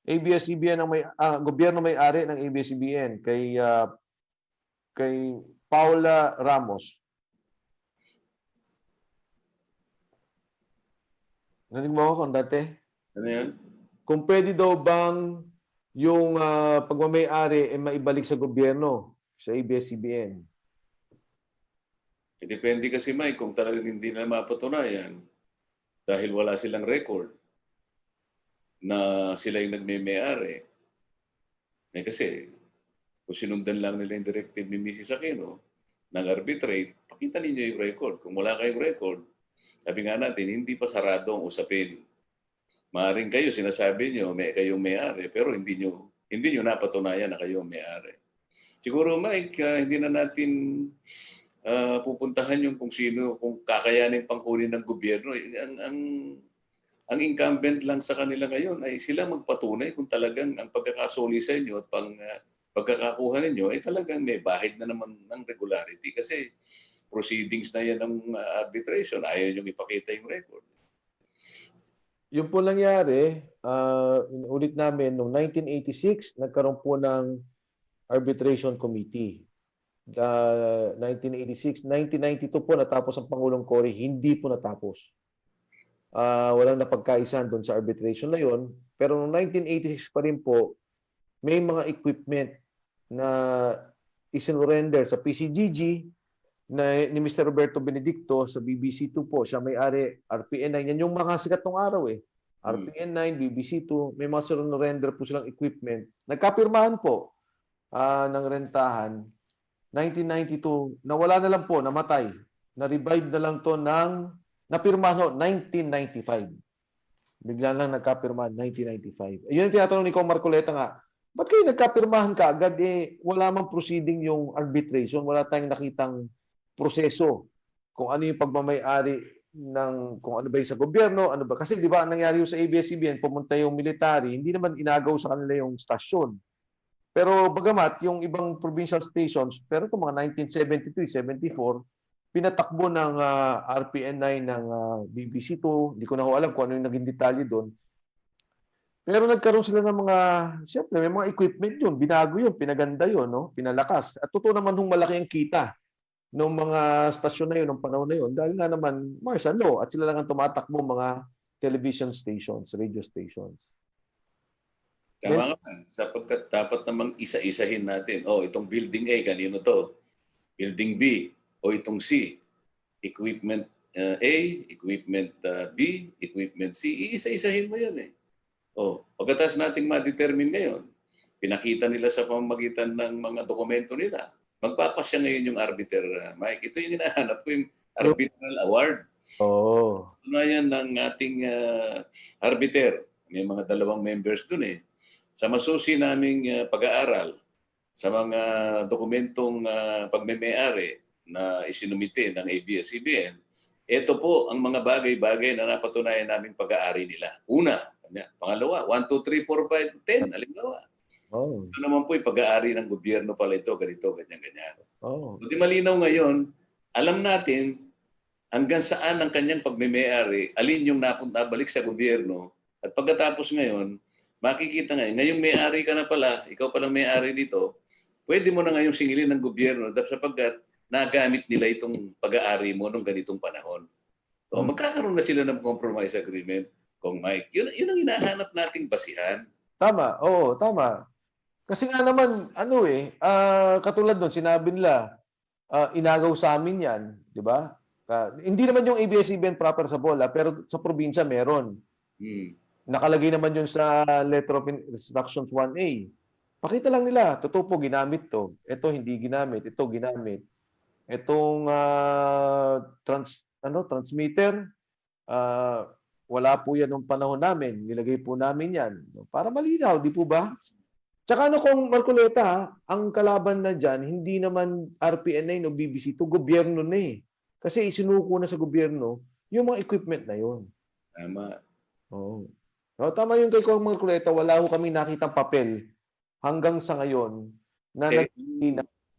ABS-CBN ang gobyerno may-ari ng ABS-CBN kay Paula Ramos? Narinig mo ako, Kong Dante? Ano yan? Kung pwede daw bang yung pagmamay-ari ay maibalik sa gobyerno, sa ABS-CBN? Depende kasi, Mike, kung talagang hindi na mapatunayan dahil wala silang record na sila yung nagme-may-ari. Kasi kung sinundan lang nila yung directive ni Mrs. Aquino nag-arbitrate, pakita ninyo yung record. Kung wala kayong record, sabi nga natin, hindi pa sarado ang usapin. Maaring kayo, sinasabi nyo, may kayong may-ari, pero hindi nyo napatunayan na kayong may-ari. Siguro, Mike, hindi na natin pupuntahan yung kung sino, kung kakayanin pangkunin ng gobyerno. Ang incumbent lang sa kanila ngayon ay sila magpatunay kung talagang ang pagkakasoli sa inyo at pagkakakuha ninyo ay talagang may bahid na naman ng regularity. Kasi proceedings na yan ng arbitration, ayaw nyo ipakita yung record. Yung po nangyari, inulit namin, noong 1986, nagkaroon po ng arbitration committee. 1986, 1992 po natapos ang Pangulong Cory, hindi po natapos. Walang napagkaisan doon sa arbitration na yon. Pero noong 1986 pa rin po, may mga equipment na isinurrender sa PCGG ni Mr. Roberto Benedicto sa BBC2 po. Siya may-ari, RPN9. Yan yung mga sikat ng araw eh. RPN9, BBC2, may mga sinurrender po silang equipment. Nagkapirmahan po ng rentahan. 1992, nawala na lang po, namatay. Na-revive na lang to napirmahan 1995. Bigla lang nagkapirmahan 1995. Yun ang tinatanong ni Kong Marcoleta nga, ba't kayo nagkapirmahan ka agad wala mang proceeding yung arbitration, wala tayong nakitang proseso kung ano yung pagmamay-ari ng kung ano ba yung sa gobyerno, ano ba. Kasi di ba ang nangyari yung sa ABS-CBN, pumunta yung military, hindi naman inagaw sa kanila yung stasyon. Pero bagamat yung ibang provincial stations, pero kung mga 1973, 74, pinatakbo ng RPN9 ng BBC2. Hindi ko na alam kung ano yung naging detalye doon. Pero nagkaroon sila ng siyempre may mga equipment yun. Binago yun, pinaganda yun, no? Pinalakas. At totoo naman hong malaki ang kita ng mga stasyon na yun, ng panahon na yun. Dahil nga naman, martial law. At sila lang ang tumatakbo mga television stations, radio stations. Tama nga. Sapagkat dapat namang isa-isahin natin. Itong building A, kanino to? Building B, o itong C. Equipment A, equipment B, equipment C. Iisa-isahin mo yan eh. Pagkatapos nating ma-determine ngayon, pinakita nila sa pamamagitan ng mga dokumento nila. Magpapasya ngayon yung arbiter, Mike. Ito yung hinahanap ko, yung arbitral award. Ano yan ng ating arbiter. May mga 2 members dun eh. Sa masusi naming pag-aaral, sa mga dokumentong pagmeme-ari na isinumite ng ABS-CBN, ito po ang mga bagay-bagay na napatunayan naming pag-aari nila. Una, pangalawa, 1, 2, 3, 4, 5, 10, halimbawa. Ito naman po yung pag-aari ng gobyerno pala ito, ganito, ganyan-ganyan. So, di malinaw ngayon, alam natin hanggang saan ang kanyang pagmeme-ari, alin yung napunta balik sa gobyerno, at pagkatapos ngayon, makikita ngayong may-ari ka na pala, ikaw palang may-ari dito, pwede mo na ngayong singilin ng gobyerno sapagkat nagamit nila itong pag-aari mo nung ganitong panahon. So, magkakaroon na sila ng compromise agreement, Kong Mike. Yun ang hinahanap nating basihan. Tama, oo, tama. Kasi nga naman, katulad nun, sinabi nila, inagaw sa amin yan, di ba? Hindi naman yung ABS-CBN proper sa bola, pero sa probinsya meron. Nakalagay naman yun sa Letter of Instructions 1A. Pakita lang nila, totoo po, ginamit to. Ito, hindi ginamit. Ito, ginamit. Itong transmitter, wala po yan nung panahon namin. Nilagay po namin yan. Para malinaw, di po ba? Tsaka kung Marcoleta, ang kalaban na dyan, hindi naman RPN9 o BBC, to gobyerno na eh. Kasi isinuko na sa gobyerno yung mga equipment na yun. Tama. Oo. No, tama yung kay Kong Marcoleta, wala ho kami nakitang papel hanggang sa ngayon na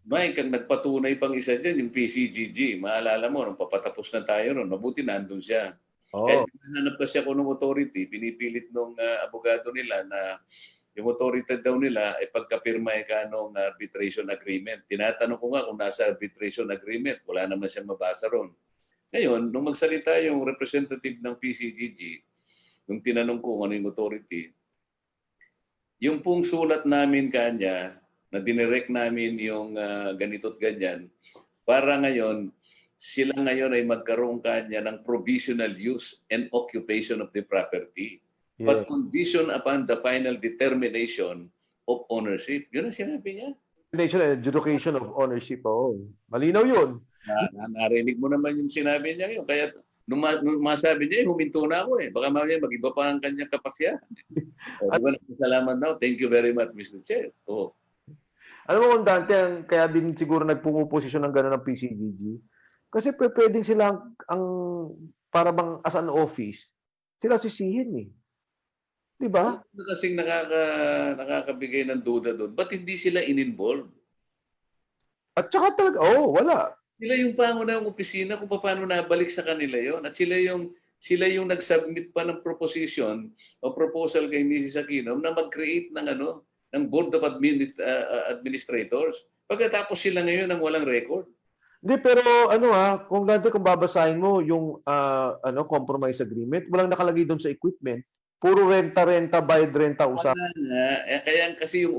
Mike, ang nagpatunay pang isa dyan, yung PCGG. Maalala mo, nung papatapos na tayo ron, mabuti nandun siya. Kahit hanap na siya ko ng authority, pinipilit nung abogado nila na yung authority daw nila ay pagkapirma ka ng arbitration agreement. Tinatanong ko nga kung nasa arbitration agreement, wala naman siyang mabasa ron. Ngayon, nung magsalita yung representative ng PCGG, nung tinanong ko kung ano yung authority, yung pong sulat namin kanya, na dinirect namin yung ganito't ganyan, para ngayon, sila ngayon ay magkaroon kanya ng provisional use and occupation of the property. Yeah. But condition upon the final determination of ownership. Yun ang sinabi niya. Determination and adjudication of ownership. Oh. Malinaw yun. Narinig mo naman yung sinabi niya yun. Kaya nung masabi niya, huminto na ako eh. Baka mamaya mag-iba pa ang kanyang kapasya. Diba, salamat na. Thank you very much, Mr. Chair. Oh. Alam mo kung Dante, kaya din siguro nagpumuposisyon ng gano'n ng PCGG. Kasi pwedeng sila para bang as an office, sila sisihin eh. Di ba? Kasing nakakabigay ng duda doon. Ba't hindi sila in-involve? At saka talaga, wala. Sila yung pangunahing opisina kung paano nabalik sa kanila yon. At sila yung nag-submit pa ng proposition o proposal kay Mrs. Aquino na mag-create ng Board of Administrators. Pagkatapos sila ngayon ang walang record. Hindi, pero kung babasahin mo yung compromise agreement, walang nakalagay doon sa equipment. Puro renta-renta, bayad-renta usapan. Kaya kasi yung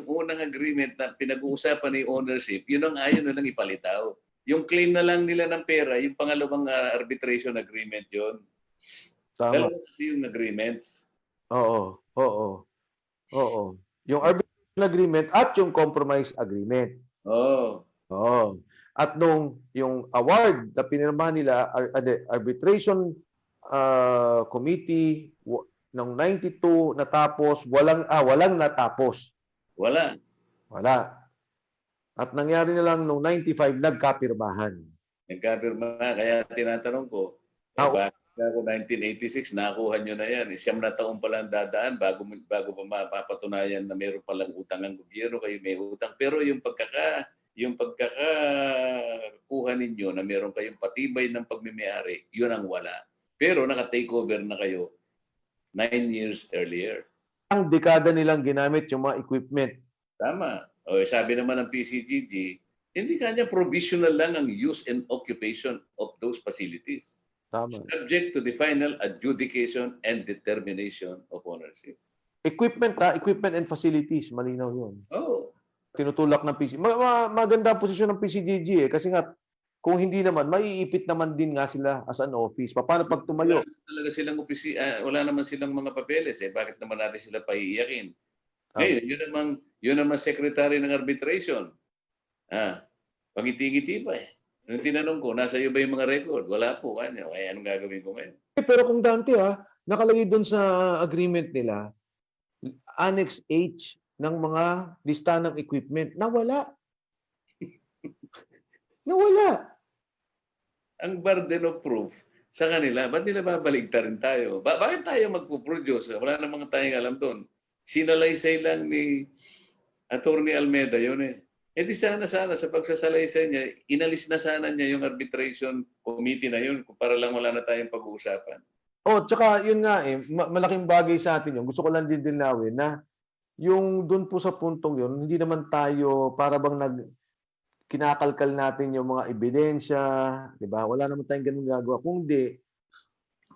unang agreement na pinag-uusapan ni ownership, yun ang ayaw na lang ipalitaw. Yung claim na lang nila ng pera, yung pangalawang arbitration agreement yun. Tama. Dalawa kasi yung agreements. Oo. Yung arbitration agreement at yung compromise agreement. Oo. At yung award na pinirmahan nila, arbitration committee ng 92 natapos, walang natapos. Wala. At nangyari na lang nung 95 nagkapirmahan. Kaya tinatanong ko, bakit ako 1986 nakuha nyo na yan? 9 na taon pa lang dadaan bago pa mapapatunayan na meron palang utang ang gobyerno, kayo may utang. Pero yung pagkakakuha ninyo na meron kayong patibay ng pagmimayari, yun ang wala. Pero naka-takeover na kayo 9 years earlier. Ang dekada nilang ginamit yung mga equipment. Tama. Sabi naman ng PCGG, hindi kanya provisional lang ang use and occupation of those facilities. Tama. Subject to the final adjudication and determination of ownership. Equipment and facilities, malinaw yun. Tinutulak ng PC. Maganda ang posisyon ng PCGG kasi nga kung hindi naman, maiipit naman din nga sila as an office. Paano pag tumayo? Wala naman silang mga papeles. Bakit naman natin sila paiiyakin? Ngayon, yun naman secretary ng arbitration. Pangiti-ngiti pa eh. Nung tinanong ko, nasa iyo ba yung mga record? Wala po. Kaya anong gagawin ko ngayon? Pero kung Dante nakalagay doon sa agreement nila, Annex H ng mga lista ng equipment, nawala. Ang burden of proof sa kanila, ba't nila babaligta rin tayo? Bakit tayo magpo-produce? Wala namang tayong alam doon. Sinalaysay lang ni Attorney Almeida yun eh. Di sana sa pagsasalaysay niya, inalis na sana niya yung arbitration committee na yun para lang wala na tayong pag-uusapan. Oh, tsaka yun nga eh, malaking bagay sa atin yun. Gusto ko lang din linawin na yung dun po sa puntong yun, hindi naman tayo para bang kinakalkal natin yung mga ebidensya, di ba? Wala naman tayong ganun gagawa. Kundi,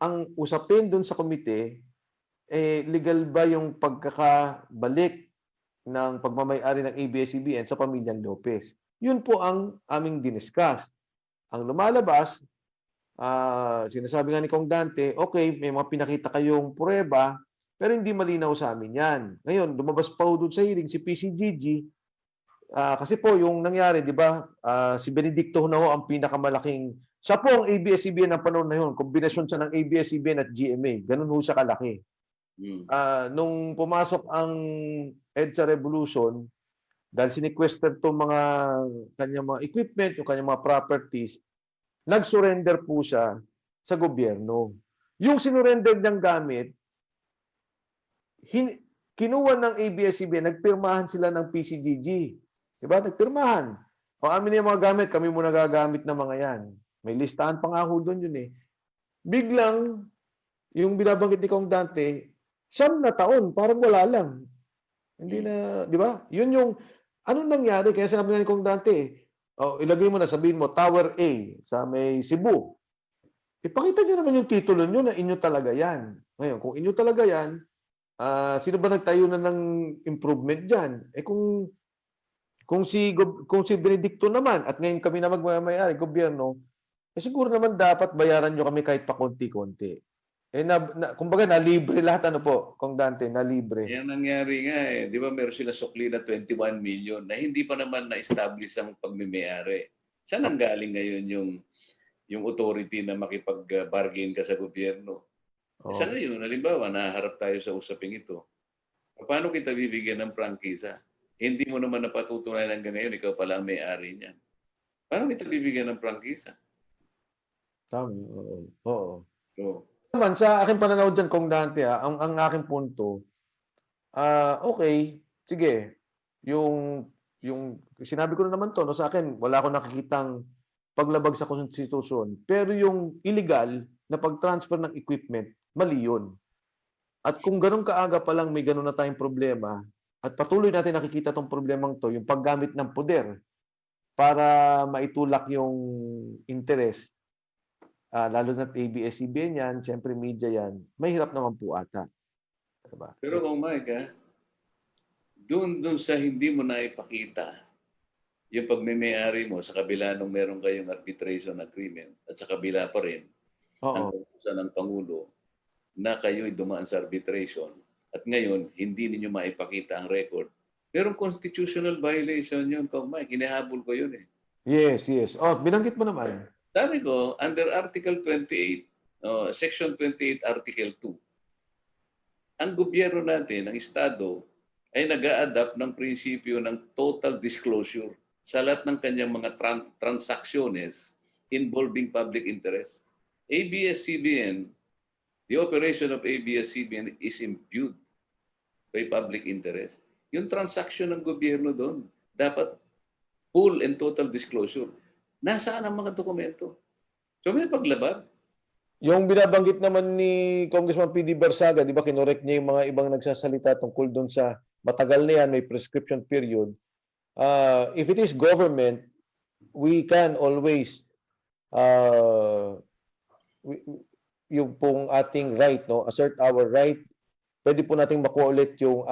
ang usapin dun sa komite, eh, legal ba yung pagkakabalik ng pagmamay-ari ng ABS-CBN sa pamilyang Lopez? Yun po ang aming diniscuss. Ang lumalabas, sinasabi nga ni Kong Dante, okay, may mga pinakita kayong pruweba, pero hindi malinaw sa amin yan. Ngayon, lumabas pa doon sa hearing si PCGG, kasi po yung nangyari, di ba, si Benedicto na ho ang pinakamalaking, siya po ang ABS-CBN ng panahon na yun, kombinasyon siya ng ABS-CBN at GMA, ganun ho siya kalaki. Nung pumasok ang EDSA Revolution, dahil sinequester itong mga kanyang mga equipment, yung kanyang mga properties, nag-surrender po siya sa gobyerno. Yung sinurrender niyang gamit, kinuha ng ABS-CBN, nagpirmahan sila ng PCGG. Diba? Nagpirmahan. O amin na yung mga gamit, kami muna gagamit ng mga yan. May listahan pa nga ho doon yun eh. Biglang, yung binabanggit ni Kong Dante, 9 na taon, parang wala lang. Hindi na, di ba? Yun yung, anong nangyari? Kaya sabi nga ni Kong Dante, ilagay mo na, sabihin mo, Tower A sa may Cebu. Ipakita nyo naman yung titulo nyo na inyo talaga yan. Ngayon, kung inyo talaga yan, sino ba nagtayo na ng improvement dyan? Eh kung si Benedicto naman, at ngayon kami na magmamayari, gobyerno, eh siguro naman dapat bayaran nyo kami kahit pa konti-konti. Eh, kumbaga, na-libre lahat, ano po, Kong Dante, na-libre. Yan nangyari nga eh. Di ba meron sila sukli na 21 million na hindi pa naman na-establish ang pagmimayari. Saan ang galing ngayon yung authority na makipag-bargain ka sa gobyerno? Sa ngayon, halimbawa, naharap tayo sa usaping ito. Paano kita bibigyan ng prangkisa? Hindi mo naman napatutunayan hanggang ngayon, ikaw pala ang may-ari niyan. Paano kita bibigyan ng prangkisa? Tama, oo. So, naman, sa aking pananaw dyan, Kong Dante, ang aking punto, okay, sige, yung sinabi ko na naman to, no, sa akin, wala akong nakikitang paglabag sa konstitusyon. Pero yung illegal na pag-transfer ng equipment, mali yun. At kung ganun kaaga pa lang may ganun na tayong problema, at patuloy natin nakikita tong problemang to, yung paggamit ng poder para maitulak yung interest, lalo na ABS-CBN yan, siyempre media yan, mahirap naman po ata. Diba? Pero kung Mike, doon sa hindi mo na ipakita yung pagmimayari mo sa kabila nung meron kayong arbitration agreement at sa kabila pa rin ang kautusan ng Pangulo na kayo'y dumaan sa arbitration at ngayon hindi ninyo maipakita ang record. Pero constitutional violation yun, Kong Mike. Hinahabol ko yun eh. Yes. Binanggit mo naman. Sabi ko, under Article 28, Section 28, Article 2, ang gobyerno natin, ang Estado, ay nag-a-adapt ng prinsipyo ng total disclosure sa lahat ng kanyang mga transactions involving public interest. ABS-CBN, the operation of ABS-CBN is imbued by public interest. Yung transaction ng gobyerno doon, dapat full and total disclosure. Nasaan ang mga dokumento? So may paglabag. Yung binabanggit naman ni Congressman P.D. Barsaga, di ba, kinorek niya yung mga ibang nagsasalita tungkol doon sa matagal na yan, may prescription period. If it is government, we can always yung pong ating right, no, assert our right. Pwede po nating makuha ulit yung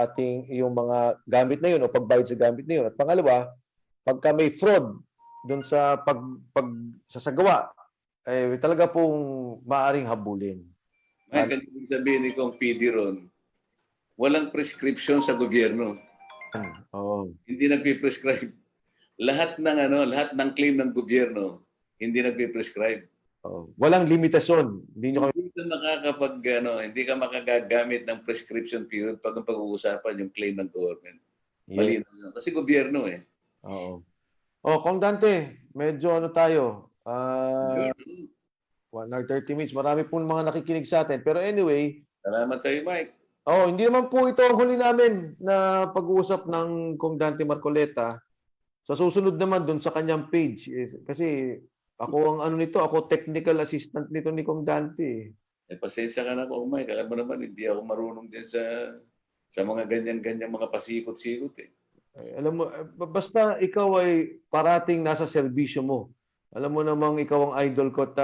mga gamit na yun o pagbayad sa gamit na yun. At pangalawa, pagka may fraud doon sa pagsasagawa, eh, talaga pong maaaring habulin. Ay, ganyan sabihin ni Kong PD ron, walang prescription sa gobyerno. Hindi nagpe-prescribe. Lahat ng claim ng gobyerno, hindi nagpe-prescribe. Walang limitasyon. Hindi ka makagagamit ng prescription period pag ang pag-uusapan yung claim ng government. Malinaw yun. Kasi gobyerno eh. Kong Dante, medyo tayo. 1 hour 30 minutes. Marami pong mga nakikinig sa atin. Pero anyway. Salamat sa iyo, Mike. Hindi naman po ito ang huli namin na pag-uusap ng Kong Dante Marcoleta. Sa susunod naman doon sa kanyang page. Kasi ako ang ako technical assistant nito ni Kong Dante. pasensya ka na po, Mike. Alam mo naman, hindi ako marunong din sa mga ganyan-ganyan mga pasikot-sikot eh. Alam mo, basta ikaw ay parating nasa serbisyo mo. Alam mo namang ikaw ang idol ko at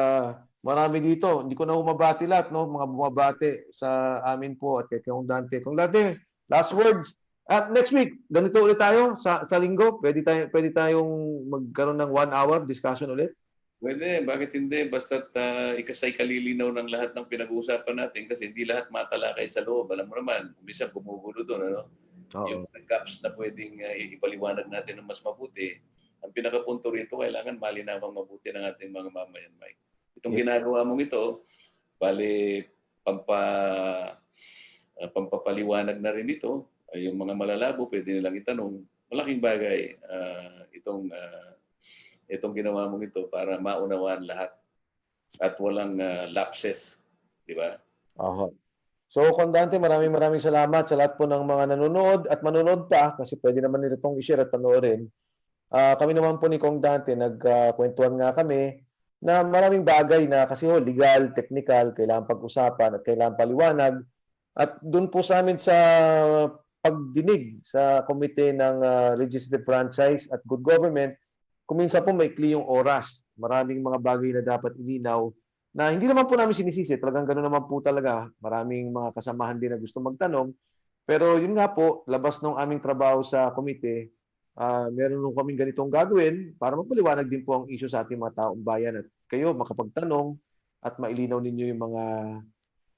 marami dito. Hindi ko na humabati lahat, no? Mga bumabati sa amin po at kay Kong Dante. Kong Dante, last words. At next week, ganito ulit tayo sa linggo. Pwede tayong magkaroon ng 1 hour discussion ulit. Pwede, bakit hindi? Basta't ikasay kalilinaw ng lahat ng pinag-uusapan natin kasi hindi lahat matalakay sa loob. Alam mo naman, umpisa gumugulo doon, ano? Yung Oo. gaps na pwedeng ipaliwanag natin ng mas mabuti. Ang pinakapunto rito, kailangan malinawang mabuti ng ating mga mamayan, Mike. Itong ginagawa mong ito, bali pampapaliwanag na rin ito. Yung mga malalabo, pwede nilang itanong. Malaking bagay itong ginawa mong ito para maunawaan lahat at walang lapses, di ba? So, Kondante, maraming salamat sa lahat po ng mga nanonood at manonood pa kasi pwede naman nila itong i-share at panoorin. Kami naman po ni Kong Dante, nagkwentuhan nga kami na maraming bagay na kasi legal, technical, kailangan pag-usapan at kailangan paliwanag. At doon po sa amin sa pagdinig sa komite ng Legislative Franchise at Good Government, kuminsan po maikli yung oras. Maraming mga bagay na dapat ilinaw na hindi naman po namin sinisisi. Talagang gano'n naman po talaga. Maraming mga kasamahan din na gusto magtanong. Pero yun nga po, labas ng aming trabaho sa komite, meron nung kaming ganitong gagawin para mapaliwanag din po ang issue sa ating mga taong bayan at kayo makapagtanong at mailinaw ninyo yung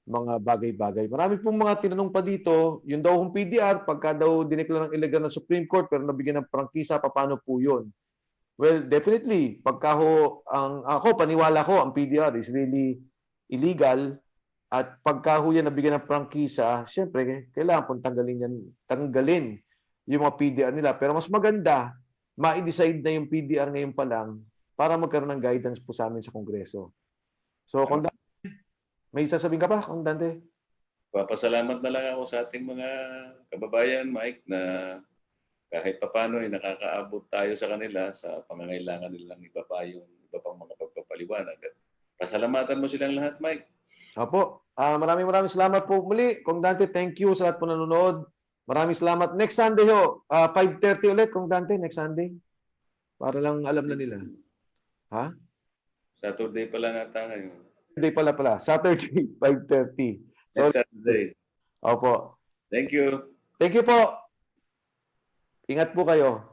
mga bagay-bagay. Marami pong mga tinanong pa dito, yung daw hong PDR, pagka daw dineklara ng illegal ng Supreme Court pero nabigyan ng prangkisa, paano po yun? Well, definitely, ako, paniwala ko, ang PDR is really illegal at pagka ho yan nabigyan ng prangkisa, syempre, kailangan pong tanggalin yung mga PDR nila. Pero mas maganda, ma-decide na yung PDR ngayon pa lang para magkaroon ng guidance po sa amin sa Kongreso. So, kung may sasabihin ka pa, Kong Dante? Papasalamat na lang ako sa ating mga kababayan, Mike, na kahit papano ay nakakaabot tayo sa kanila sa pangangailangan nilang iba pang mga pagpapaliwanag. At pasalamatan mo silang lahat, Mike. Opo. Maraming salamat po muli. Kong Dante, thank you sa lahat po nanonood. Maraming salamat. Next Sunday ho, 5:30 ulit, Kong Dante, next Sunday. Para lang alam na nila. Ha? Saturday pa lang ata ngayon. Saturday pala. Saturday, 5:30. So, Next Saturday. Opo. Thank you. Thank you po. Ingat po kayo.